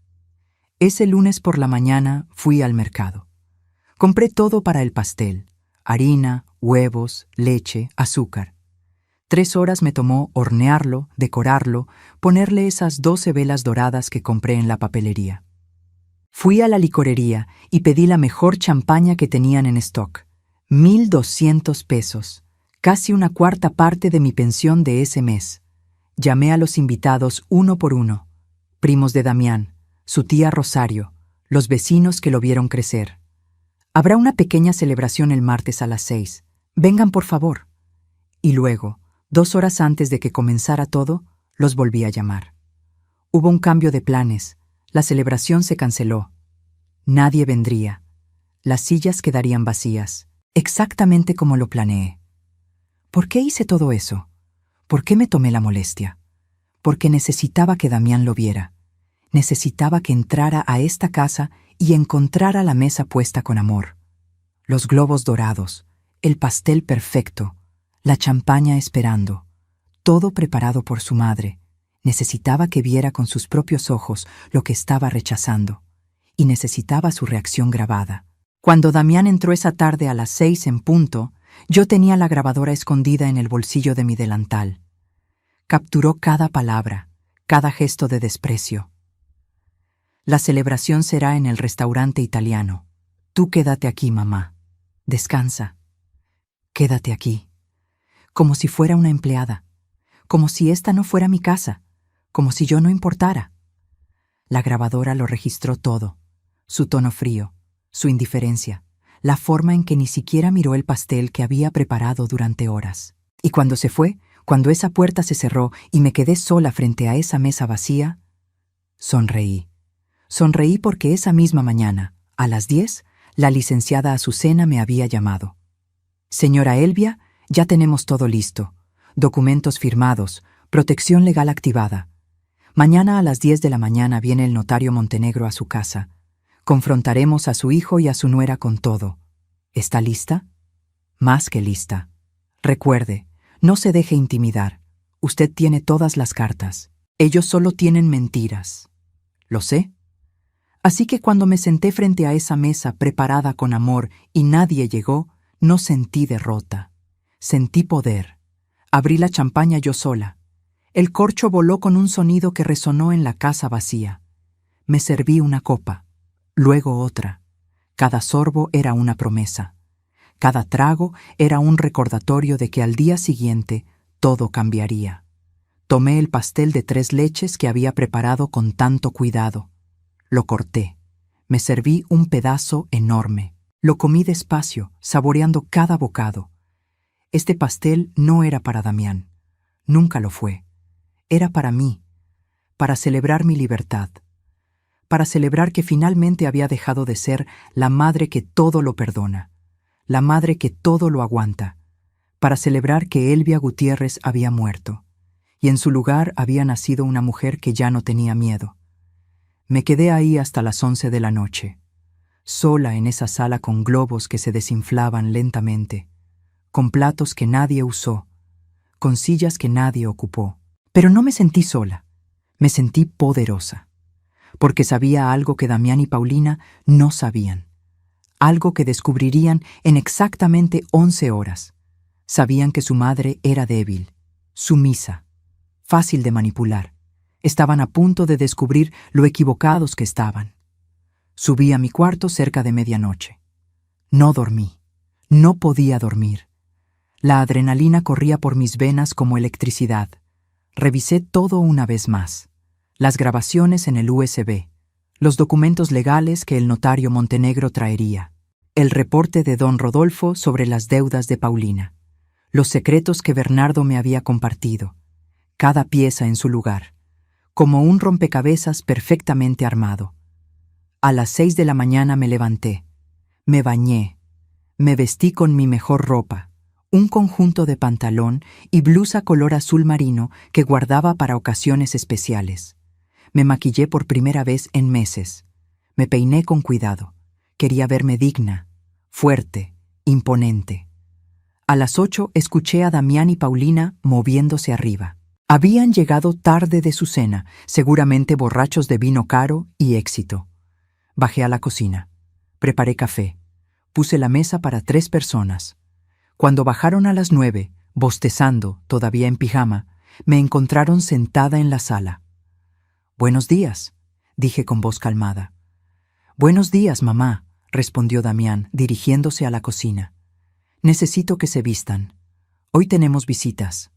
Ese lunes por la mañana fui al mercado. Compré todo para el pastel: harina, huevos, leche, azúcar. 3 horas me tomó hornearlo, decorarlo, ponerle esas 12 velas doradas que compré en la papelería. Fui a la licorería y pedí la mejor champaña que tenían en stock. 1,200 pesos, casi una cuarta parte de mi pensión de ese mes. Llamé a los invitados uno por uno: primos de Damián, su tía Rosario, los vecinos que lo vieron crecer. Habrá una pequeña celebración el martes a las 6. Vengan, por favor. Y luego, 2 horas antes de que comenzara todo, los volví a llamar. Hubo un cambio de planes. La celebración se canceló. Nadie vendría. Las sillas quedarían vacías, exactamente como lo planeé. ¿Por qué hice todo eso? ¿Por qué me tomé la molestia? Porque necesitaba que Damián lo viera. Necesitaba que entrara a esta casa y encontrara la mesa puesta con amor. Los globos dorados, el pastel perfecto, la champaña esperando, todo preparado por su madre. Necesitaba que viera con sus propios ojos lo que estaba rechazando, y necesitaba su reacción grabada. Cuando Damián entró esa tarde a las 6 en punto, yo tenía la grabadora escondida en el bolsillo de mi delantal. Capturó cada palabra, cada gesto de desprecio. La celebración será en el restaurante italiano. Tú quédate aquí, mamá. Descansa. Quédate aquí. Como si fuera una empleada. Como si esta no fuera mi casa. Como si yo no importara. La grabadora lo registró todo. Su tono frío, su indiferencia, la forma en que ni siquiera miró el pastel que había preparado durante horas. Y cuando se fue, cuando esa puerta se cerró y me quedé sola frente a esa mesa vacía, sonreí. Sonreí porque esa misma mañana, a las 10, la licenciada Azucena me había llamado. Señora Elvia, ya tenemos todo listo. Documentos firmados, protección legal activada. Mañana a las 10 de la mañana viene el notario Montenegro a su casa. Confrontaremos a su hijo y a su nuera con todo. ¿Está lista? Más que lista. Recuerde, no se deje intimidar. Usted tiene todas las cartas. Ellos solo tienen mentiras. ¿Lo sé? Así que cuando me senté frente a esa mesa preparada con amor y nadie llegó, no sentí derrota. Sentí poder. Abrí la champaña yo sola. El corcho voló con un sonido que resonó en la casa vacía. Me serví una copa, luego otra. Cada sorbo era una promesa. Cada trago era un recordatorio de que al día siguiente todo cambiaría. Tomé el pastel de 3 leches que había preparado con tanto cuidado. Lo corté. Me serví un pedazo enorme. Lo comí despacio, saboreando cada bocado. Este pastel no era para Damián. Nunca lo fue. Era para mí, para celebrar mi libertad, para celebrar que finalmente había dejado de ser la madre que todo lo perdona, la madre que todo lo aguanta, para celebrar que Elvia Gutiérrez había muerto, y en su lugar había nacido una mujer que ya no tenía miedo. Me quedé ahí hasta las 11 de la noche, sola en esa sala con globos que se desinflaban lentamente, con platos que nadie usó, con sillas que nadie ocupó. Pero no me sentí sola, me sentí poderosa, porque sabía algo que Damián y Paulina no sabían, algo que descubrirían en exactamente 11 horas. Sabían que su madre era débil, sumisa, fácil de manipular. Estaban a punto de descubrir lo equivocados que estaban. Subí a mi cuarto cerca de medianoche. No dormí, no podía dormir. La adrenalina corría por mis venas como electricidad. Revisé todo una vez más. Las grabaciones en el USB, los documentos legales que el notario Montenegro traería, el reporte de don Rodolfo sobre las deudas de Paulina, los secretos que Bernardo me había compartido, cada pieza en su lugar, como un rompecabezas perfectamente armado. A las 6 de la mañana me levanté, me bañé, me vestí con mi mejor ropa, un conjunto de pantalón y blusa color azul marino que guardaba para ocasiones especiales. Me maquillé por primera vez en meses. Me peiné con cuidado. Quería verme digna, fuerte, imponente. A las 8 escuché a Damián y Paulina moviéndose arriba. Habían llegado tarde de su cena, seguramente borrachos de vino caro y éxito. Bajé a la cocina. Preparé café. Puse la mesa para 3 personas. Cuando bajaron a las 9, bostezando, todavía en pijama, me encontraron sentada en la sala. «Buenos días», dije con voz calmada. «Buenos días, mamá», respondió Damián, dirigiéndose a la cocina. «Necesito que se vistan. Hoy tenemos visitas».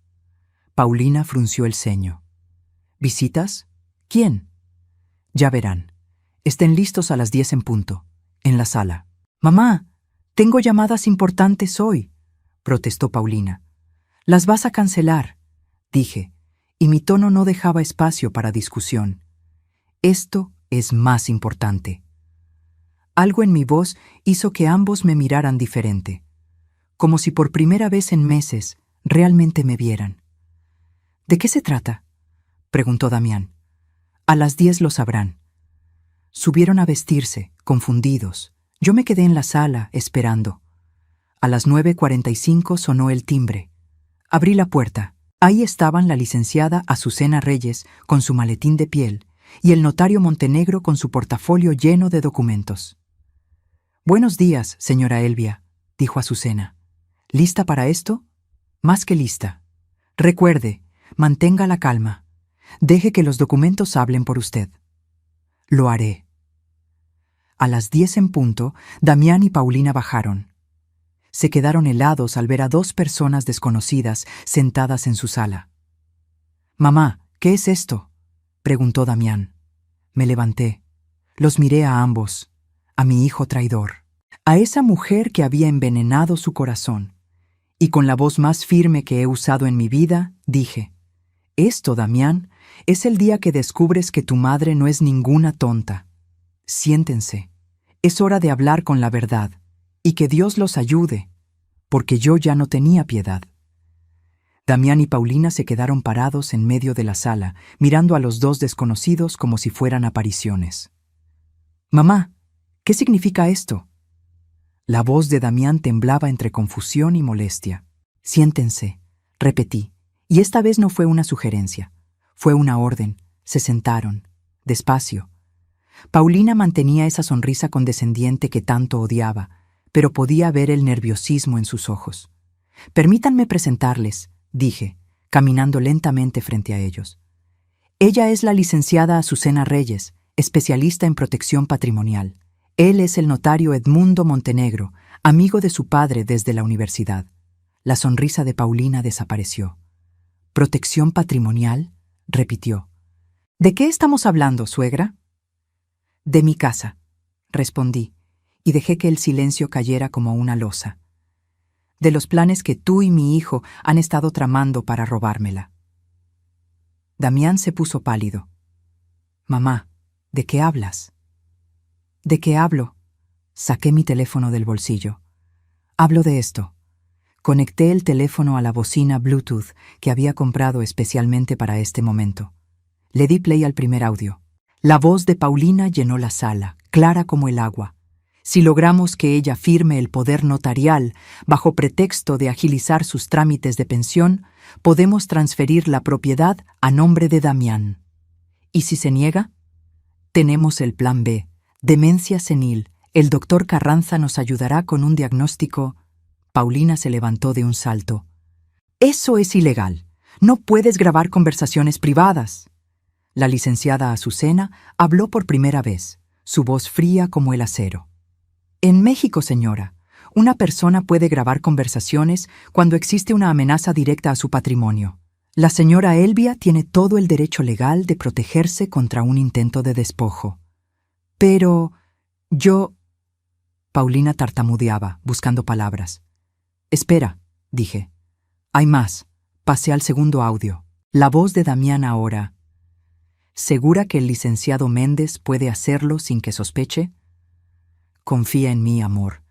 Paulina frunció el ceño. «¿Visitas? ¿Quién?» «Ya verán. Estén listos a las 10 en punto, en la sala». «Mamá, tengo llamadas importantes hoy», protestó Paulina. «Las vas a cancelar», dije, y mi tono no dejaba espacio para discusión. «Esto es más importante». Algo en mi voz hizo que ambos me miraran diferente, como si por primera vez en meses realmente me vieran. «¿De qué se trata?», preguntó Damián. «A las 10 lo sabrán». Subieron a vestirse, confundidos. Yo me quedé en la sala, esperando. A las 9:45 sonó el timbre. Abrí la puerta. Ahí estaban la licenciada Azucena Reyes con su maletín de piel y el notario Montenegro con su portafolio lleno de documentos. «Buenos días, señora Elvia», dijo Azucena. «¿Lista para esto?». «Más que lista. Recuerde, mantenga la calma. Deje que los documentos hablen por usted». «Lo haré». A las 10 en punto, Damián y Paulina bajaron. Se quedaron helados al ver a 2 personas desconocidas sentadas en su sala. «Mamá, ¿qué es esto?», preguntó Damián. Me levanté. Los miré a ambos, a mi hijo traidor, a esa mujer que había envenenado su corazón. Y con la voz más firme que he usado en mi vida, dije: «Esto, Damián, es el día que descubres que tu madre no es ninguna tonta. Siéntense. Es hora de hablar con la verdad. Y que Dios los ayude, porque yo ya no tenía piedad». Damián y Paulina se quedaron parados en medio de la sala, mirando a los 2 desconocidos como si fueran apariciones. «Mamá, ¿qué significa esto?». La voz de Damián temblaba entre confusión y molestia. «Siéntense», repetí, y esta vez no fue una sugerencia, fue una orden. Se sentaron, despacio. Paulina mantenía esa sonrisa condescendiente que tanto odiaba, pero podía ver el nerviosismo en sus ojos. «Permítanme presentarles», dije, caminando lentamente frente a ellos. «Ella es la licenciada Azucena Reyes, especialista en protección patrimonial. Él es el notario Edmundo Montenegro, amigo de su padre desde la universidad». La sonrisa de Paulina desapareció. «¿Protección patrimonial?», repitió. «¿De qué estamos hablando, suegra?». «De mi casa», respondí, y dejé que el silencio cayera como una losa. «De los planes que tú y mi hijo han estado tramando para robármela». Damián se puso pálido. «Mamá, ¿de qué hablas?». «¿De qué hablo?». Saqué mi teléfono del bolsillo. «Hablo de esto». Conecté el teléfono a la bocina Bluetooth que había comprado especialmente para este momento. Le di play al primer audio. La voz de Paulina llenó la sala, clara como el agua. Si logramos que ella firme el poder notarial bajo pretexto de agilizar sus trámites de pensión, podemos transferir la propiedad a nombre de Damián. ¿Y si se niega? Tenemos el plan B, demencia senil. El doctor Carranza nos ayudará con un diagnóstico. Paulina se levantó de un salto. «Eso es ilegal. No puedes grabar conversaciones privadas». La licenciada Azucena habló por primera vez, su voz fría como el acero. «En México, señora, una persona puede grabar conversaciones cuando existe una amenaza directa a su patrimonio. La señora Elvia tiene todo el derecho legal de protegerse contra un intento de despojo». «Pero yo...». Paulina tartamudeaba, buscando palabras. «Espera», dije. «Hay más». Pasé al segundo audio. La voz de Damián ahora. «¿Segura que el licenciado Méndez puede hacerlo sin que sospeche?». «Confía en mí, amor.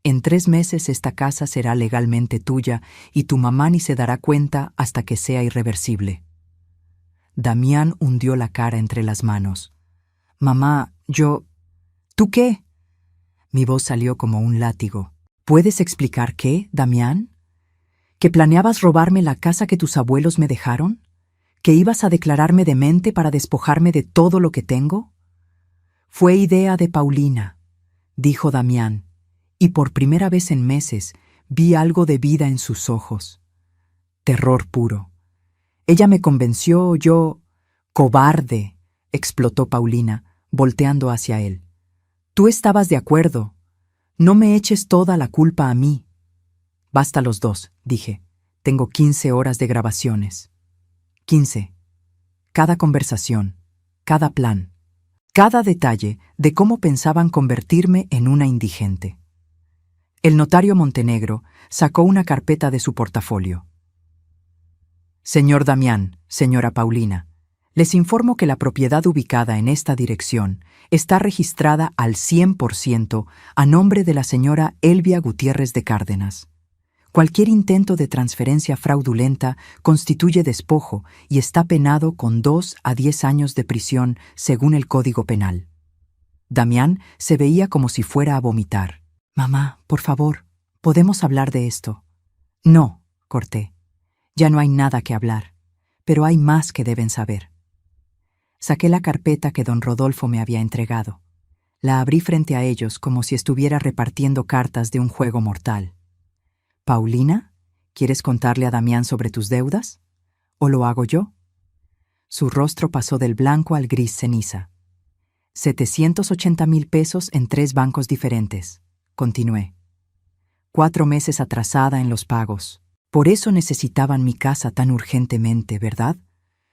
En 3 meses esta casa será legalmente tuya y tu mamá ni se dará cuenta hasta que sea irreversible. Damián hundió la cara entre las manos. Mamá, ¿Tú qué? Mi voz salió como un látigo. ¿Puedes explicar qué, Damián? ¿Que planeabas robarme la casa que tus abuelos me dejaron? ¿Que ibas a declararme demente para despojarme de todo lo que tengo? Fue idea de Paulina, dijo Damián, y por primera vez en meses vi algo de vida en sus ojos. Terror puro. Ella me convenció, ¡Cobarde!, explotó Paulina, volteando hacia él. Tú estabas de acuerdo. No me eches toda la culpa a mí. Basta los dos, dije. Tengo 15 horas de grabaciones. 15. Cada conversación, cada plan, cada detalle de cómo pensaban convertirme en una indigente. El notario Montenegro sacó una carpeta de su portafolio. Señor Damián, señora Paulina, les informo que la propiedad ubicada en esta dirección está registrada al 100% a nombre de la señora Elvia Gutiérrez de Cárdenas. Cualquier intento de transferencia fraudulenta constituye despojo y está penado con 2 a 10 años de prisión según el Código Penal. Damián se veía como si fuera a vomitar. Mamá, por favor, ¿podemos hablar de esto? No, corté. Ya no hay nada que hablar, pero hay más que deben saber. Saqué la carpeta que don Rodolfo me había entregado. La abrí frente a ellos como si estuviera repartiendo cartas de un juego mortal. «Paulina, ¿quieres contarle a Damián sobre tus deudas? ¿O lo hago yo?» Su rostro pasó del blanco al gris ceniza. 780,000 pesos en 3 bancos diferentes, continué. 4 meses atrasada en los pagos. Por eso necesitaban mi casa tan urgentemente, ¿verdad?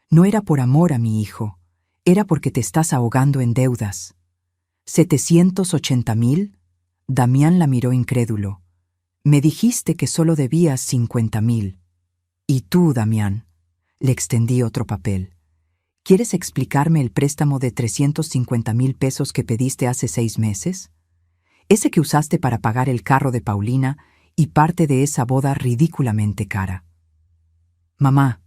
No era por amor a mi hijo, era porque te estás ahogando en deudas. ¿780,000? Damián la miró incrédulo. Me dijiste que solo debías 50,000. Y tú, Damián, le extendí otro papel. ¿Quieres explicarme el préstamo de 350,000 pesos que pediste hace 6 meses? Ese que usaste para pagar el carro de Paulina y parte de esa boda ridículamente cara. Mamá,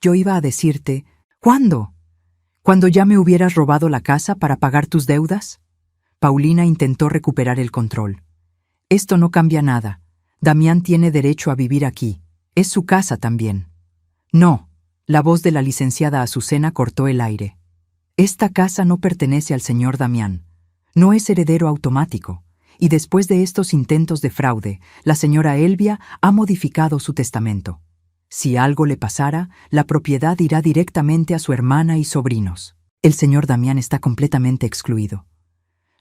yo iba a decirte, ¿cuándo? ¿Cuando ya me hubieras robado la casa para pagar tus deudas? Paulina intentó recuperar el control. Esto no cambia nada. Damián tiene derecho a vivir aquí. Es su casa también. No, la voz de la licenciada Azucena cortó el aire. Esta casa no pertenece al señor Damián. No es heredero automático. Y después de estos intentos de fraude, la señora Elvia ha modificado su testamento. Si algo le pasara, la propiedad irá directamente a su hermana y sobrinos. El señor Damián está completamente excluido.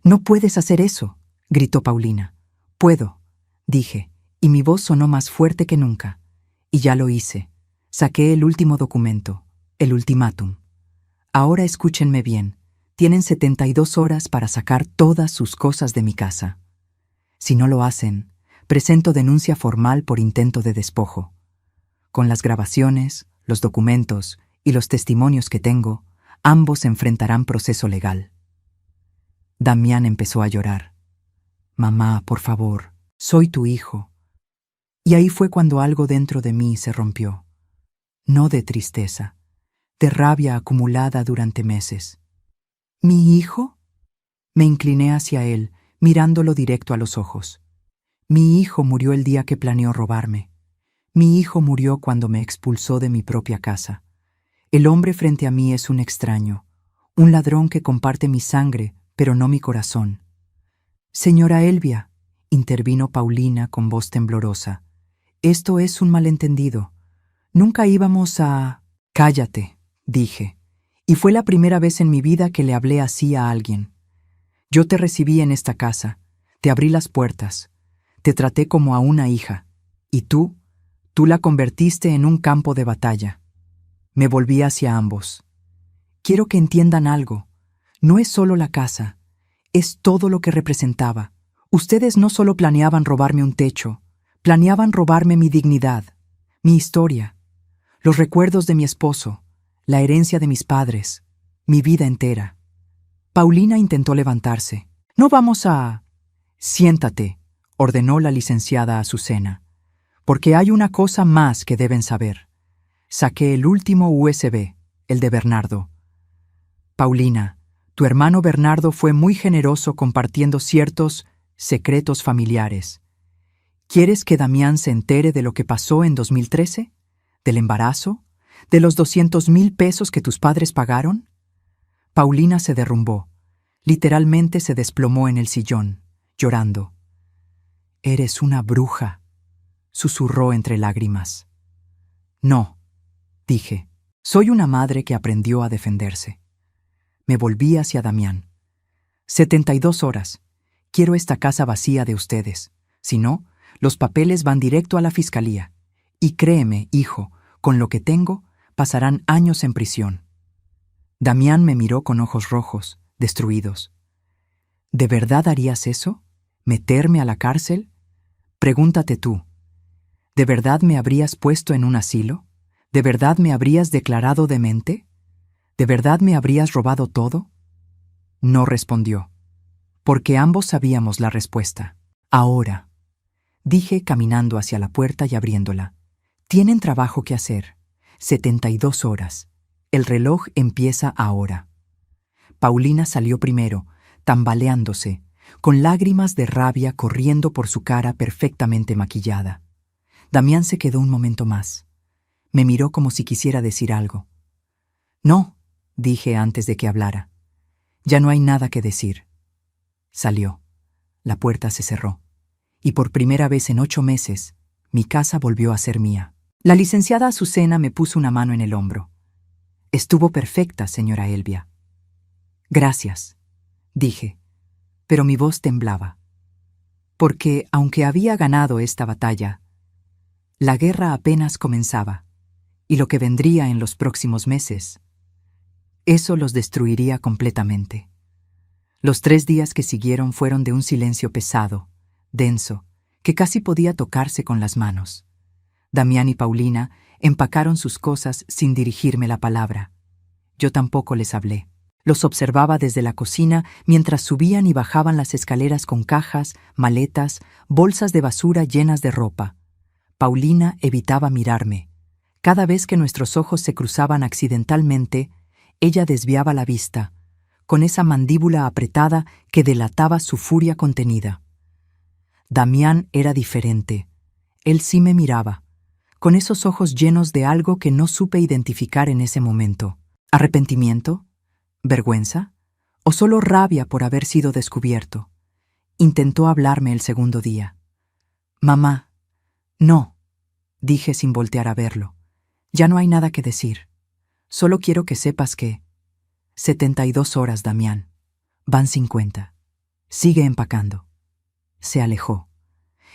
«No puedes hacer eso», gritó Paulina. «Puedo», dije, y mi voz sonó más fuerte que nunca. Y ya lo hice. Saqué el último documento, el ultimátum. Ahora escúchenme bien. Tienen 72 horas para sacar todas sus cosas de mi casa. Si no lo hacen, presento denuncia formal por intento de despojo. Con las grabaciones, los documentos y los testimonios que tengo, ambos enfrentarán proceso legal. Damián empezó a llorar. «Mamá, por favor, soy tu hijo». Y ahí fue cuando algo dentro de mí se rompió. No de tristeza, de rabia acumulada durante meses. ¿Mi hijo? Me incliné hacia él, mirándolo directo a los ojos. Mi hijo murió el día que planeó robarme. Mi hijo murió cuando me expulsó de mi propia casa. El hombre frente a mí es un extraño, un ladrón que comparte mi sangre, pero no mi corazón. Señora Elvia, intervino Paulina con voz temblorosa, esto es un malentendido. Nunca íbamos a... Cállate, dije, y fue la primera vez en mi vida que le hablé así a alguien. Yo te recibí en esta casa, te abrí las puertas, te traté como a una hija, y tú la convertiste en un campo de batalla. Me volví hacia ambos. Quiero que entiendan algo. No es solo la casa, es todo lo que representaba. Ustedes no solo planeaban robarme un techo, planeaban robarme mi dignidad, mi historia, los recuerdos de mi esposo, la herencia de mis padres, mi vida entera. Paulina intentó levantarse. «No vamos a...» «Siéntate», ordenó la licenciada Azucena, porque hay una cosa más que deben saber. Saqué el último USB, el de Bernardo. Paulina, tu hermano Bernardo fue muy generoso compartiendo ciertos secretos familiares. ¿Quieres que Damián se entere de lo que pasó en 2013? ¿Del embarazo? ¿De los 200,000 pesos que tus padres pagaron? Paulina se derrumbó. Literalmente se desplomó en el sillón, llorando. «Eres una bruja», susurró entre lágrimas. «No», dije. «Soy una madre que aprendió a defenderse». Me volví hacia Damián. 72 horas. Quiero esta casa vacía de ustedes. Si no, los papeles van directo a la fiscalía. Y créeme, hijo, con lo que tengo, pasarán años en prisión. Damián me miró con ojos rojos, destruidos. ¿De verdad harías eso? ¿Meterme a la cárcel? Pregúntate tú. ¿De verdad me habrías puesto en un asilo? ¿De verdad me habrías declarado demente? ¿De verdad me habrías robado todo? No respondió, porque ambos sabíamos la respuesta. Ahora, dije caminando hacia la puerta y abriéndola. Tienen trabajo que hacer. 72 horas. El reloj empieza ahora. Paulina salió primero, tambaleándose, con lágrimas de rabia corriendo por su cara perfectamente maquillada. Damián se quedó un momento más. Me miró como si quisiera decir algo. «No», dije antes de que hablara. «Ya no hay nada que decir». Salió. La puerta se cerró. Y por primera vez en 8 meses, mi casa volvió a ser mía. La licenciada Azucena me puso una mano en el hombro. «Estuvo perfecta, señora Elvia». «Gracias», dije, pero mi voz temblaba. Porque, aunque había ganado esta batalla, la guerra apenas comenzaba, y lo que vendría en los próximos meses, eso los destruiría completamente. Los 3 días que siguieron fueron de un silencio pesado, denso, que casi podía tocarse con las manos. Damián y Paulina empacaron sus cosas sin dirigirme la palabra. Yo tampoco les hablé. Los observaba desde la cocina mientras subían y bajaban las escaleras con cajas, maletas, bolsas de basura llenas de ropa. Paulina evitaba mirarme. Cada vez que nuestros ojos se cruzaban accidentalmente, ella desviaba la vista, con esa mandíbula apretada que delataba su furia contenida. Damián era diferente. Él sí me miraba, con esos ojos llenos de algo que no supe identificar en ese momento. ¿Arrepentimiento? ¿Vergüenza? ¿O solo rabia por haber sido descubierto? Intentó hablarme el segundo día. «Mamá, no», dije sin voltear a verlo. «Ya no hay nada que decir. Solo quiero que sepas que... 72 horas, Damián. Van 50. Sigue empacando». Se alejó.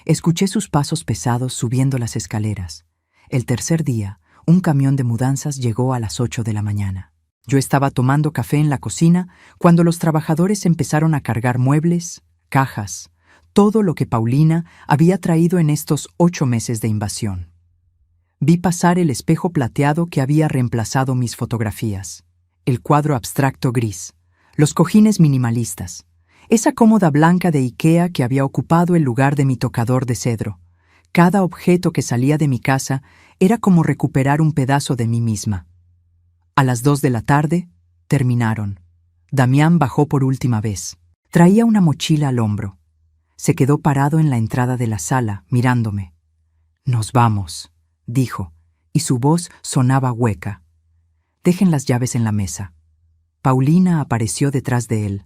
Escuché sus pasos pesados subiendo las escaleras. El tercer día, un camión de mudanzas llegó a las 8 de la mañana. Yo estaba tomando café en la cocina cuando los trabajadores empezaron a cargar muebles, cajas, todo lo que Paulina había traído en estos 8 meses de invasión. Vi pasar el espejo plateado que había reemplazado mis fotografías, el cuadro abstracto gris, los cojines minimalistas, esa cómoda blanca de IKEA que había ocupado el lugar de mi tocador de cedro. Cada objeto que salía de mi casa era como recuperar un pedazo de mí misma. A las 2 de la tarde, terminaron. Damián bajó por última vez. Traía una mochila al hombro. Se quedó parado en la entrada de la sala, mirándome. «Nos vamos», dijo, y su voz sonaba hueca. «Dejen las llaves en la mesa». Paulina apareció detrás de él.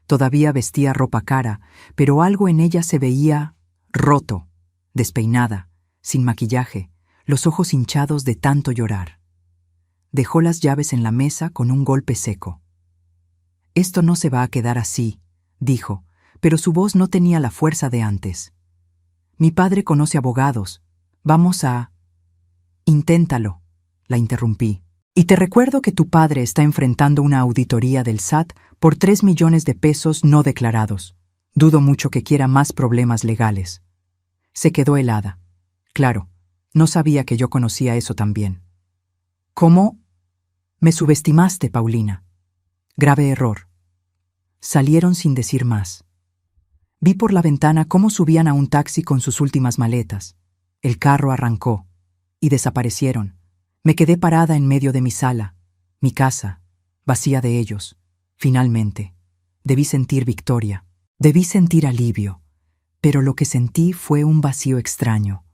Todavía vestía ropa cara, pero algo en ella se veía roto, despeinada, sin maquillaje, los ojos hinchados de tanto llorar. Dejó las llaves en la mesa con un golpe seco. «Esto no se va a quedar así», dijo, pero su voz no tenía la fuerza de antes. «Mi padre conoce abogados. Vamos a...» «Inténtalo», la interrumpí. «Y te recuerdo que tu padre está enfrentando una auditoría del SAT por 3 millones de pesos no declarados. Dudo mucho que quiera más problemas legales». Se quedó helada. Claro, no sabía que yo conocía eso también. «¿Cómo? Me subestimaste, Paulina». «Grave error». Salieron sin decir más. Vi por la ventana cómo subían a un taxi con sus últimas maletas. El carro arrancó y desaparecieron. Me quedé parada en medio de mi sala, mi casa, vacía de ellos. Finalmente, debí sentir victoria, debí sentir alivio, pero lo que sentí fue un vacío extraño,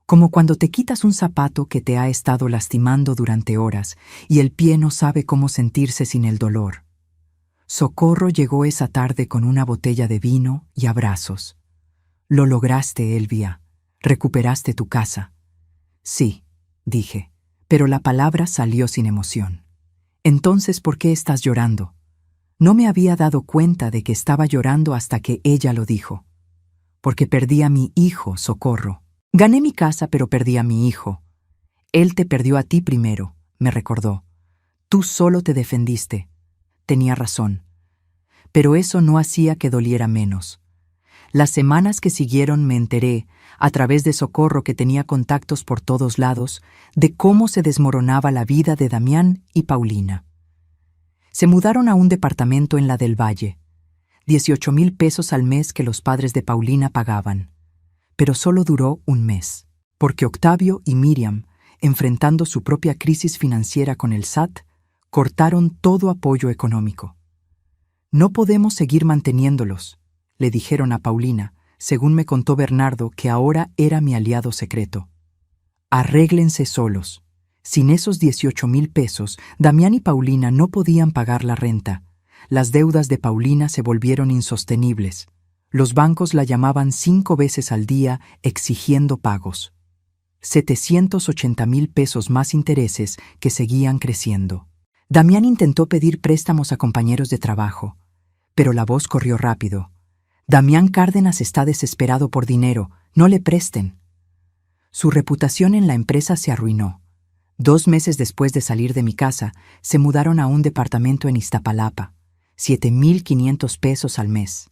como cuando te quitas un zapato que te ha estado lastimando durante horas y el pie no sabe cómo sentirse sin el dolor. Socorro llegó esa tarde con una botella de vino y abrazos. «Lo lograste, Elvia. Recuperaste tu casa». «Sí», dije, pero la palabra salió sin emoción. «Entonces, ¿por qué estás llorando?» No me había dado cuenta de que estaba llorando hasta que ella lo dijo. «Porque perdí a mi hijo, Socorro. Gané mi casa, pero perdí a mi hijo. Él te perdió a ti primero», me recordó. «Tú solo te defendiste». Tenía razón. Pero eso no hacía que doliera menos. Las semanas que siguieron me enteré, a través de Socorro que tenía contactos por todos lados, de cómo se desmoronaba la vida de Damián y Paulina. Se mudaron a un departamento en la del Valle, 18,000 pesos al mes que los padres de Paulina pagaban. Pero solo duró un mes, porque Octavio y Miriam, enfrentando su propia crisis financiera con el SAT, cortaron todo apoyo económico. «No podemos seguir manteniéndolos», le dijeron a Paulina, según me contó Bernardo, que ahora era mi aliado secreto. «Arréglense solos». Sin esos 18,000 pesos, Damián y Paulina no podían pagar la renta. Las deudas de Paulina se volvieron insostenibles. Los bancos la llamaban 5 veces al día exigiendo pagos. 780,000 pesos más intereses que seguían creciendo. Damián intentó pedir préstamos a compañeros de trabajo, pero la voz corrió rápido. «Damián Cárdenas está desesperado por dinero, no le presten». Su reputación en la empresa se arruinó. 2 meses después de salir de mi casa, se mudaron a un departamento en Iztapalapa, 7,500 pesos al mes.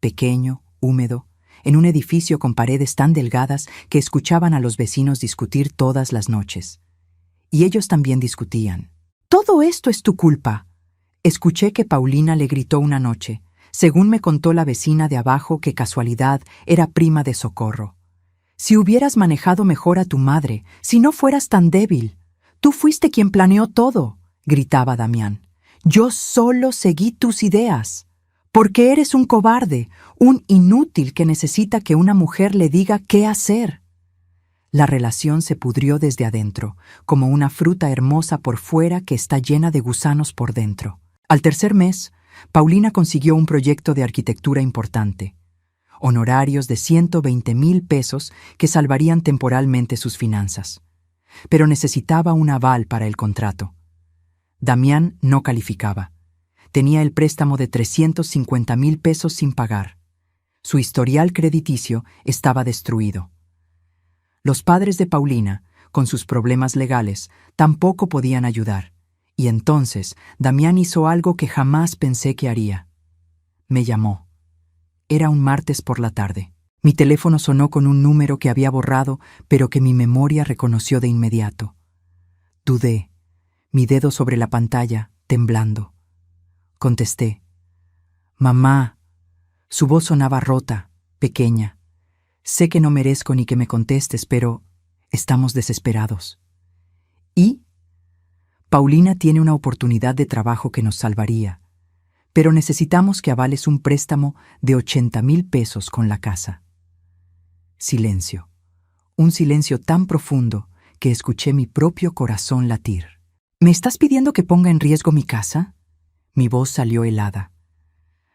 Pequeño, húmedo, en un edificio con paredes tan delgadas que escuchaban a los vecinos discutir todas las noches. Y ellos también discutían. «Todo esto es tu culpa», escuché que Paulina le gritó una noche, según me contó la vecina de abajo que casualidad era prima de Socorro. «Si hubieras manejado mejor a tu madre, si no fueras tan débil. Tú fuiste quien planeó todo», gritaba Damián. «Yo solo seguí tus ideas. Porque eres un cobarde, un inútil que necesita que una mujer le diga qué hacer». La relación se pudrió desde adentro, como una fruta hermosa por fuera que está llena de gusanos por dentro. Al tercer mes, Paulina consiguió un proyecto de arquitectura importante. Honorarios de 120,000 pesos que salvarían temporalmente sus finanzas. Pero necesitaba un aval para el contrato. Damián no calificaba. Tenía el préstamo de 350,000 pesos sin pagar. Su historial crediticio estaba destruido. Los padres de Paulina, con sus problemas legales, tampoco podían ayudar. Y entonces Damián hizo algo que jamás pensé que haría. Me llamó. Era un martes por la tarde. Mi teléfono sonó con un número que había borrado, pero que mi memoria reconoció de inmediato. Dudé, mi dedo sobre la pantalla, temblando. Contesté. «Mamá». Su voz sonaba rota, pequeña. «Sé que no merezco ni que me contestes, pero estamos desesperados». «¿Y?» «Paulina tiene una oportunidad de trabajo que nos salvaría, pero necesitamos que avales un préstamo de 80,000 pesos con la casa». Silencio. Un silencio tan profundo que escuché mi propio corazón latir. «¿Me estás pidiendo que ponga en riesgo mi casa?» Mi voz salió helada.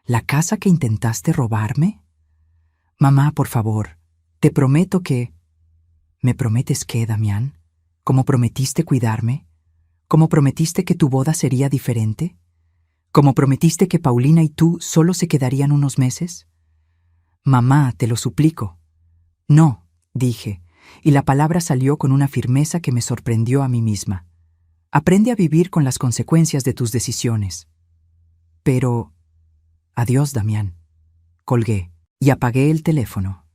«¿La casa que intentaste robarme?» «Mamá, por favor, te prometo que...» «¿Me prometes qué, Damián? ¿Cómo prometiste cuidarme? ¿Cómo prometiste que tu boda sería diferente? ¿Cómo prometiste que Paulina y tú solo se quedarían unos meses?» «Mamá, te lo suplico». «No», dije, y la palabra salió con una firmeza que me sorprendió a mí misma. «Aprende a vivir con las consecuencias de tus decisiones». «Pero...» «Adiós, Damián». Colgué y apagué el teléfono.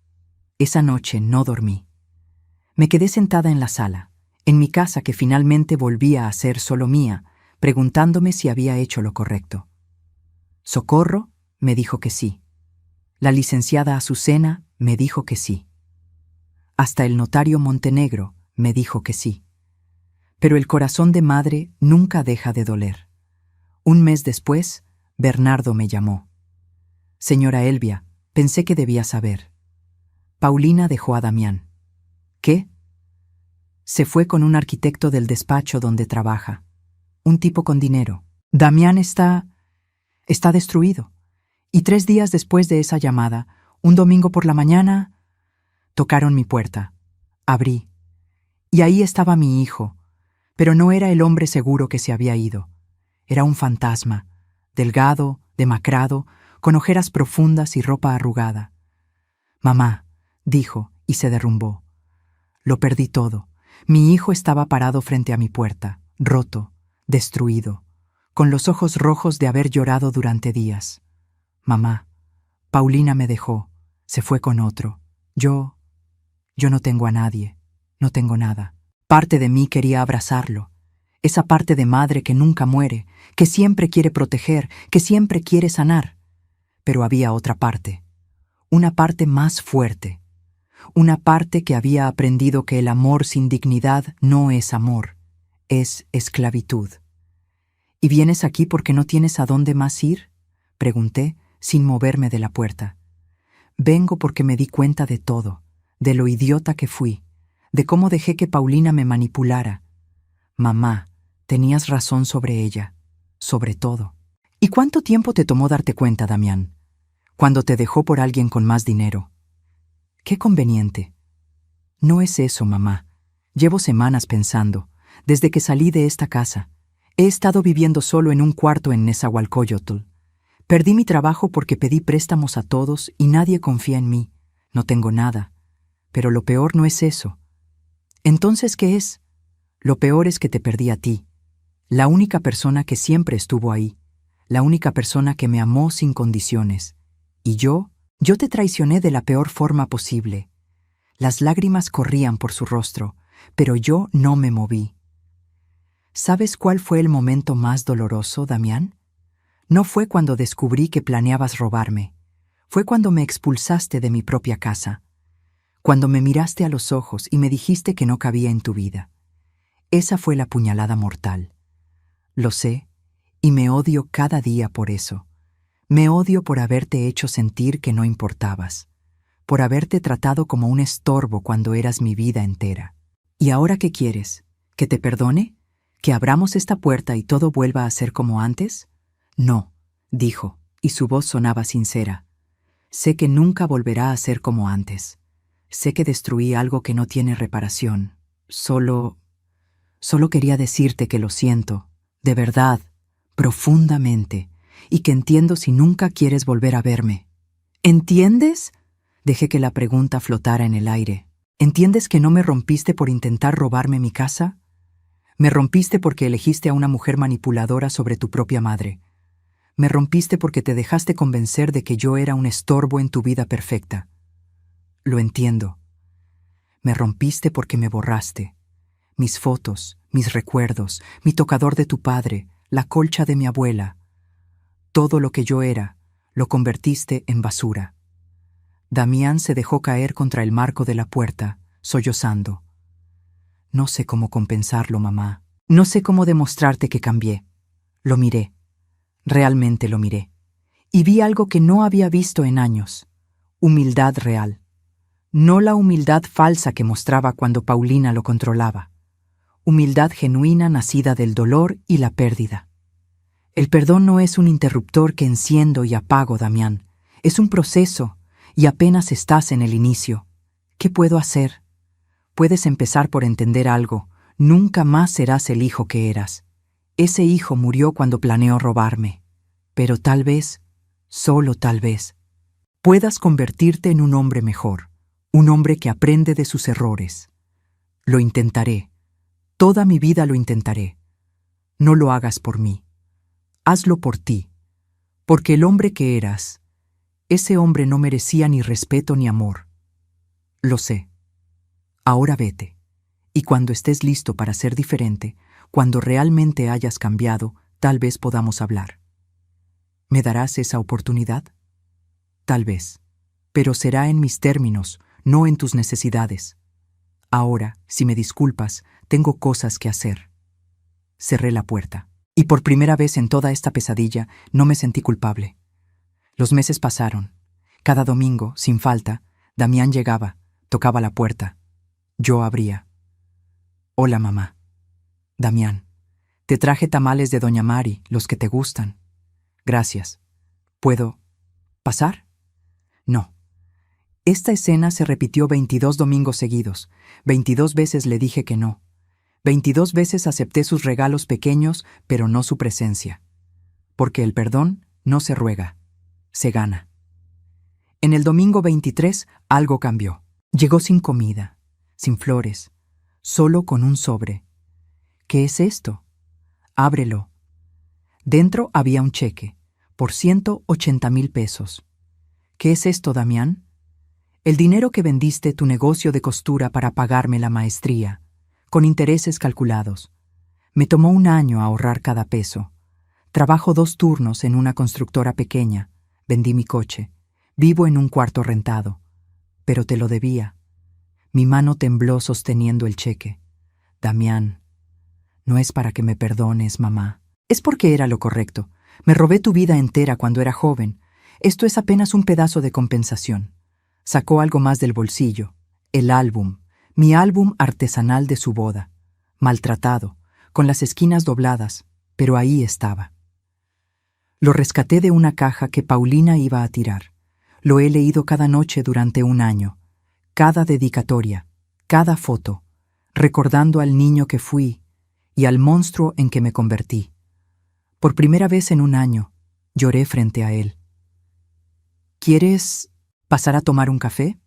Esa noche no dormí. Me quedé sentada en la sala, en mi casa que finalmente volvía a ser solo mía, preguntándome si había hecho lo correcto. Socorro me dijo que sí. La licenciada Azucena me dijo que sí. Hasta el notario Montenegro me dijo que sí. Pero el corazón de madre nunca deja de doler. Un mes después, Bernardo me llamó. Señora Elvia, pensé que debía saber. Paulina dejó a Damián. ¿Qué? Se fue con un arquitecto del despacho donde trabaja. Un tipo con dinero. Damián está destruido. Y 3 días después de esa llamada, un domingo por la mañana, tocaron mi puerta. Abrí. Y ahí estaba mi hijo. Pero no era el hombre seguro que se había ido. Era un fantasma, delgado, demacrado, con ojeras profundas y ropa arrugada. Mamá, dijo, y se derrumbó. Lo perdí todo. Mi hijo estaba parado frente a mi puerta, roto, destruido, con los ojos rojos de haber llorado durante días. Mamá, Paulina me dejó, se fue con otro. Yo no tengo a nadie, no tengo nada. Parte de mí quería abrazarlo. Esa parte de madre que nunca muere, que siempre quiere proteger, que siempre quiere sanar. Pero había otra parte, una parte más fuerte, una parte que había aprendido que el amor sin dignidad no es amor, es esclavitud. ¿Y vienes aquí porque no tienes a dónde más ir?, pregunté, sin moverme de la puerta. Vengo porque me di cuenta de todo, de lo idiota que fui, de cómo dejé que Paulina me manipulara. Mamá, tenías razón sobre ella, sobre todo. ¿Y cuánto tiempo te tomó darte cuenta, Damián? Cuando te dejó por alguien con más dinero. Qué conveniente. No es eso, mamá. Llevo semanas pensando, desde que salí de esta casa. He estado viviendo solo en un cuarto en Nezahualcóyotl. Perdí mi trabajo porque pedí préstamos a todos y nadie confía en mí. No tengo nada. Pero lo peor no es eso. ¿Entonces qué es? Lo peor es que te perdí a ti, la única persona que siempre estuvo ahí, la única persona que me amó sin condiciones. Y yo te traicioné de la peor forma posible. Las lágrimas corrían por su rostro, pero yo no me moví. ¿Sabes cuál fue el momento más doloroso, Damián? No fue cuando descubrí que planeabas robarme. Fue cuando me expulsaste de mi propia casa. Cuando me miraste a los ojos y me dijiste que no cabía en tu vida. Esa fue la puñalada mortal. Lo sé, y me odio cada día por eso. Me odio por haberte hecho sentir que no importabas, por haberte tratado como un estorbo cuando eras mi vida entera. ¿Y ahora qué quieres? ¿Que te perdone? ¿Que abramos esta puerta y todo vuelva a ser como antes? No, dijo, y su voz sonaba sincera. Sé que nunca volverá a ser como antes. Sé que destruí algo que no tiene reparación. Solo quería decirte que lo siento, de verdad, profundamente, y que entiendo si nunca quieres volver a verme. ¿Entiendes? Dejé que la pregunta flotara en el aire. ¿Entiendes que no me rompiste por intentar robarme mi casa? Me rompiste porque elegiste a una mujer manipuladora sobre tu propia madre. Me rompiste porque te dejaste convencer de que yo era un estorbo en tu vida perfecta. Lo entiendo. Me rompiste porque me borraste. Mis fotos, mis recuerdos, mi tocador de tu padre, la colcha de mi abuela. Todo lo que yo era, lo convertiste en basura. Damián se dejó caer contra el marco de la puerta, sollozando. No sé cómo compensarlo, mamá. No sé cómo demostrarte que cambié. Lo miré. Realmente lo miré. Y vi algo que no había visto en años. Humildad real. No la humildad falsa que mostraba cuando Paulina lo controlaba. Humildad genuina nacida del dolor y la pérdida. El perdón no es un interruptor que enciendo y apago, Damián. Es un proceso, y apenas estás en el inicio. ¿Qué puedo hacer? Puedes empezar por entender algo. Nunca más serás el hijo que eras. Ese hijo murió cuando planeó robarme. Pero tal vez, solo tal vez, puedas convertirte en un hombre mejor. Un hombre que aprende de sus errores. Lo intentaré. Toda mi vida lo intentaré. No lo hagas por mí. Hazlo por ti. Porque el hombre que eras, ese hombre no merecía ni respeto ni amor. Lo sé. Ahora vete. Y cuando estés listo para ser diferente, cuando realmente hayas cambiado, tal vez podamos hablar. ¿Me darás esa oportunidad? Tal vez. pero será en mis términos, no en tus necesidades. Ahora, si me disculpas, tengo cosas que hacer. Cerré la puerta. Y por primera vez en toda esta pesadilla no me sentí culpable. Los meses pasaron. Cada domingo, sin falta, Damián llegaba, tocaba la puerta. Yo abría. Hola, mamá. Damián, te traje tamales de Doña Mari, los que te gustan. Gracias. ¿Puedo pasar? No. Esta escena se repitió 22 domingos seguidos. 22 veces le dije que no. 22 veces acepté sus regalos pequeños, pero no su presencia. Porque el perdón no se ruega, se gana. En el domingo 23 algo cambió. Llegó sin comida, sin flores, solo con un sobre. ¿Qué es esto? Ábrelo. Dentro había un cheque, por 180,000 pesos. ¿Qué es esto, Damián? El dinero que vendiste tu negocio de costura para pagarme la maestría, con intereses calculados. Me tomó 1 año ahorrar cada peso. Trabajo 2 turnos en una constructora pequeña. Vendí mi coche. Vivo en un cuarto rentado. Pero te lo debía. Mi mano tembló sosteniendo el cheque. Damián, no es para que me perdones, mamá. Es porque era lo correcto. Me robé tu vida entera cuando era joven. Esto es apenas un pedazo de compensación. Sacó algo más del bolsillo. El álbum. Mi álbum artesanal de su boda. Maltratado, con las esquinas dobladas, pero ahí estaba. Lo rescaté de una caja que Paulina iba a tirar. Lo he leído cada noche durante 1 año. Cada dedicatoria, cada foto, recordando al niño que fui y al monstruo en que me convertí. Por primera vez en 1 año, lloré frente a él. ¿Quieres pasar a tomar un café?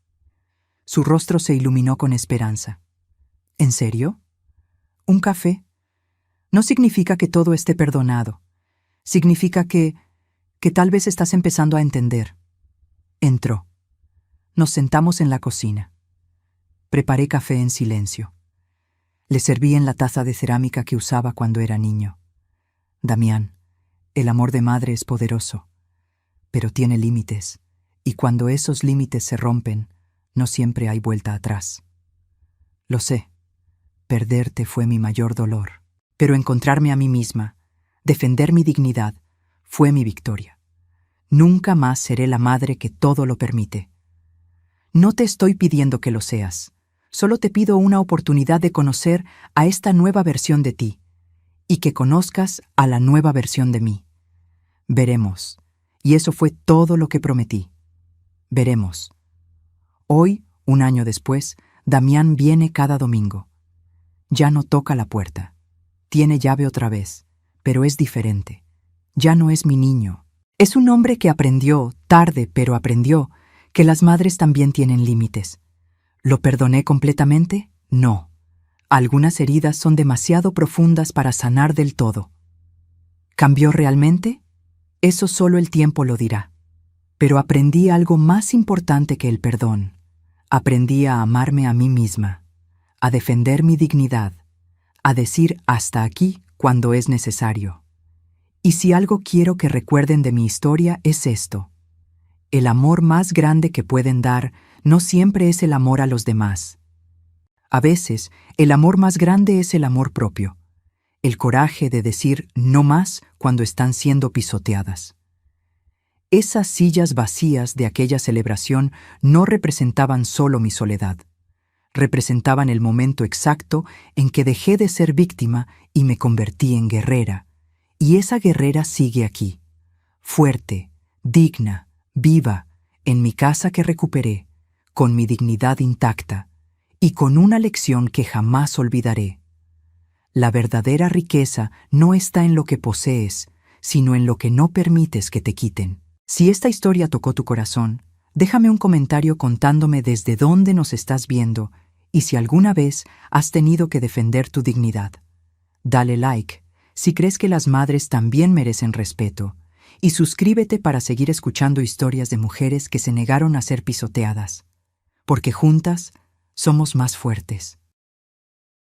Su rostro se iluminó con esperanza. ¿En serio? ¿Un café? No significa que todo esté perdonado. Significa que tal vez estás empezando a entender. Entró. Nos sentamos en la cocina. Preparé café en silencio. Le serví en la taza de cerámica que usaba cuando era niño. Damián, el amor de madre es poderoso, pero tiene límites, y cuando esos límites se rompen, no siempre hay vuelta atrás. Lo sé, perderte fue mi mayor dolor, pero encontrarme a mí misma, defender mi dignidad, fue mi victoria. Nunca más seré la madre que todo lo permite. No te estoy pidiendo que lo seas, solo te pido una oportunidad de conocer a esta nueva versión de ti, y que conozcas a la nueva versión de mí. Veremos, y eso fue todo lo que prometí. Veremos. Hoy, 1 año después, Damián viene cada domingo. Ya no toca la puerta. Tiene llave otra vez, pero es diferente. Ya no es mi niño. Es un hombre que aprendió, tarde, pero aprendió, que las madres también tienen límites. ¿Lo perdoné completamente? No. Algunas heridas son demasiado profundas para sanar del todo. ¿Cambió realmente? Eso solo el tiempo lo dirá. Pero aprendí algo más importante que el perdón. Aprendí a amarme a mí misma, a defender mi dignidad, a decir hasta aquí cuando es necesario. Y si algo quiero que recuerden de mi historia es esto. El amor más grande que pueden dar no siempre es el amor a los demás. A veces, el amor más grande es el amor propio, el coraje de decir no más cuando están siendo pisoteadas. Esas sillas vacías de aquella celebración no representaban solo mi soledad. Representaban el momento exacto en que dejé de ser víctima y me convertí en guerrera. Y esa guerrera sigue aquí, fuerte, digna, viva, en mi casa que recuperé, con mi dignidad intacta y con una lección que jamás olvidaré. La verdadera riqueza no está en lo que posees, sino en lo que no permites que te quiten. Si esta historia tocó tu corazón, déjame un comentario contándome desde dónde nos estás viendo y si alguna vez has tenido que defender tu dignidad. Dale like si crees que las madres también merecen respeto, y suscríbete para seguir escuchando historias de mujeres que se negaron a ser pisoteadas, porque juntas somos más fuertes.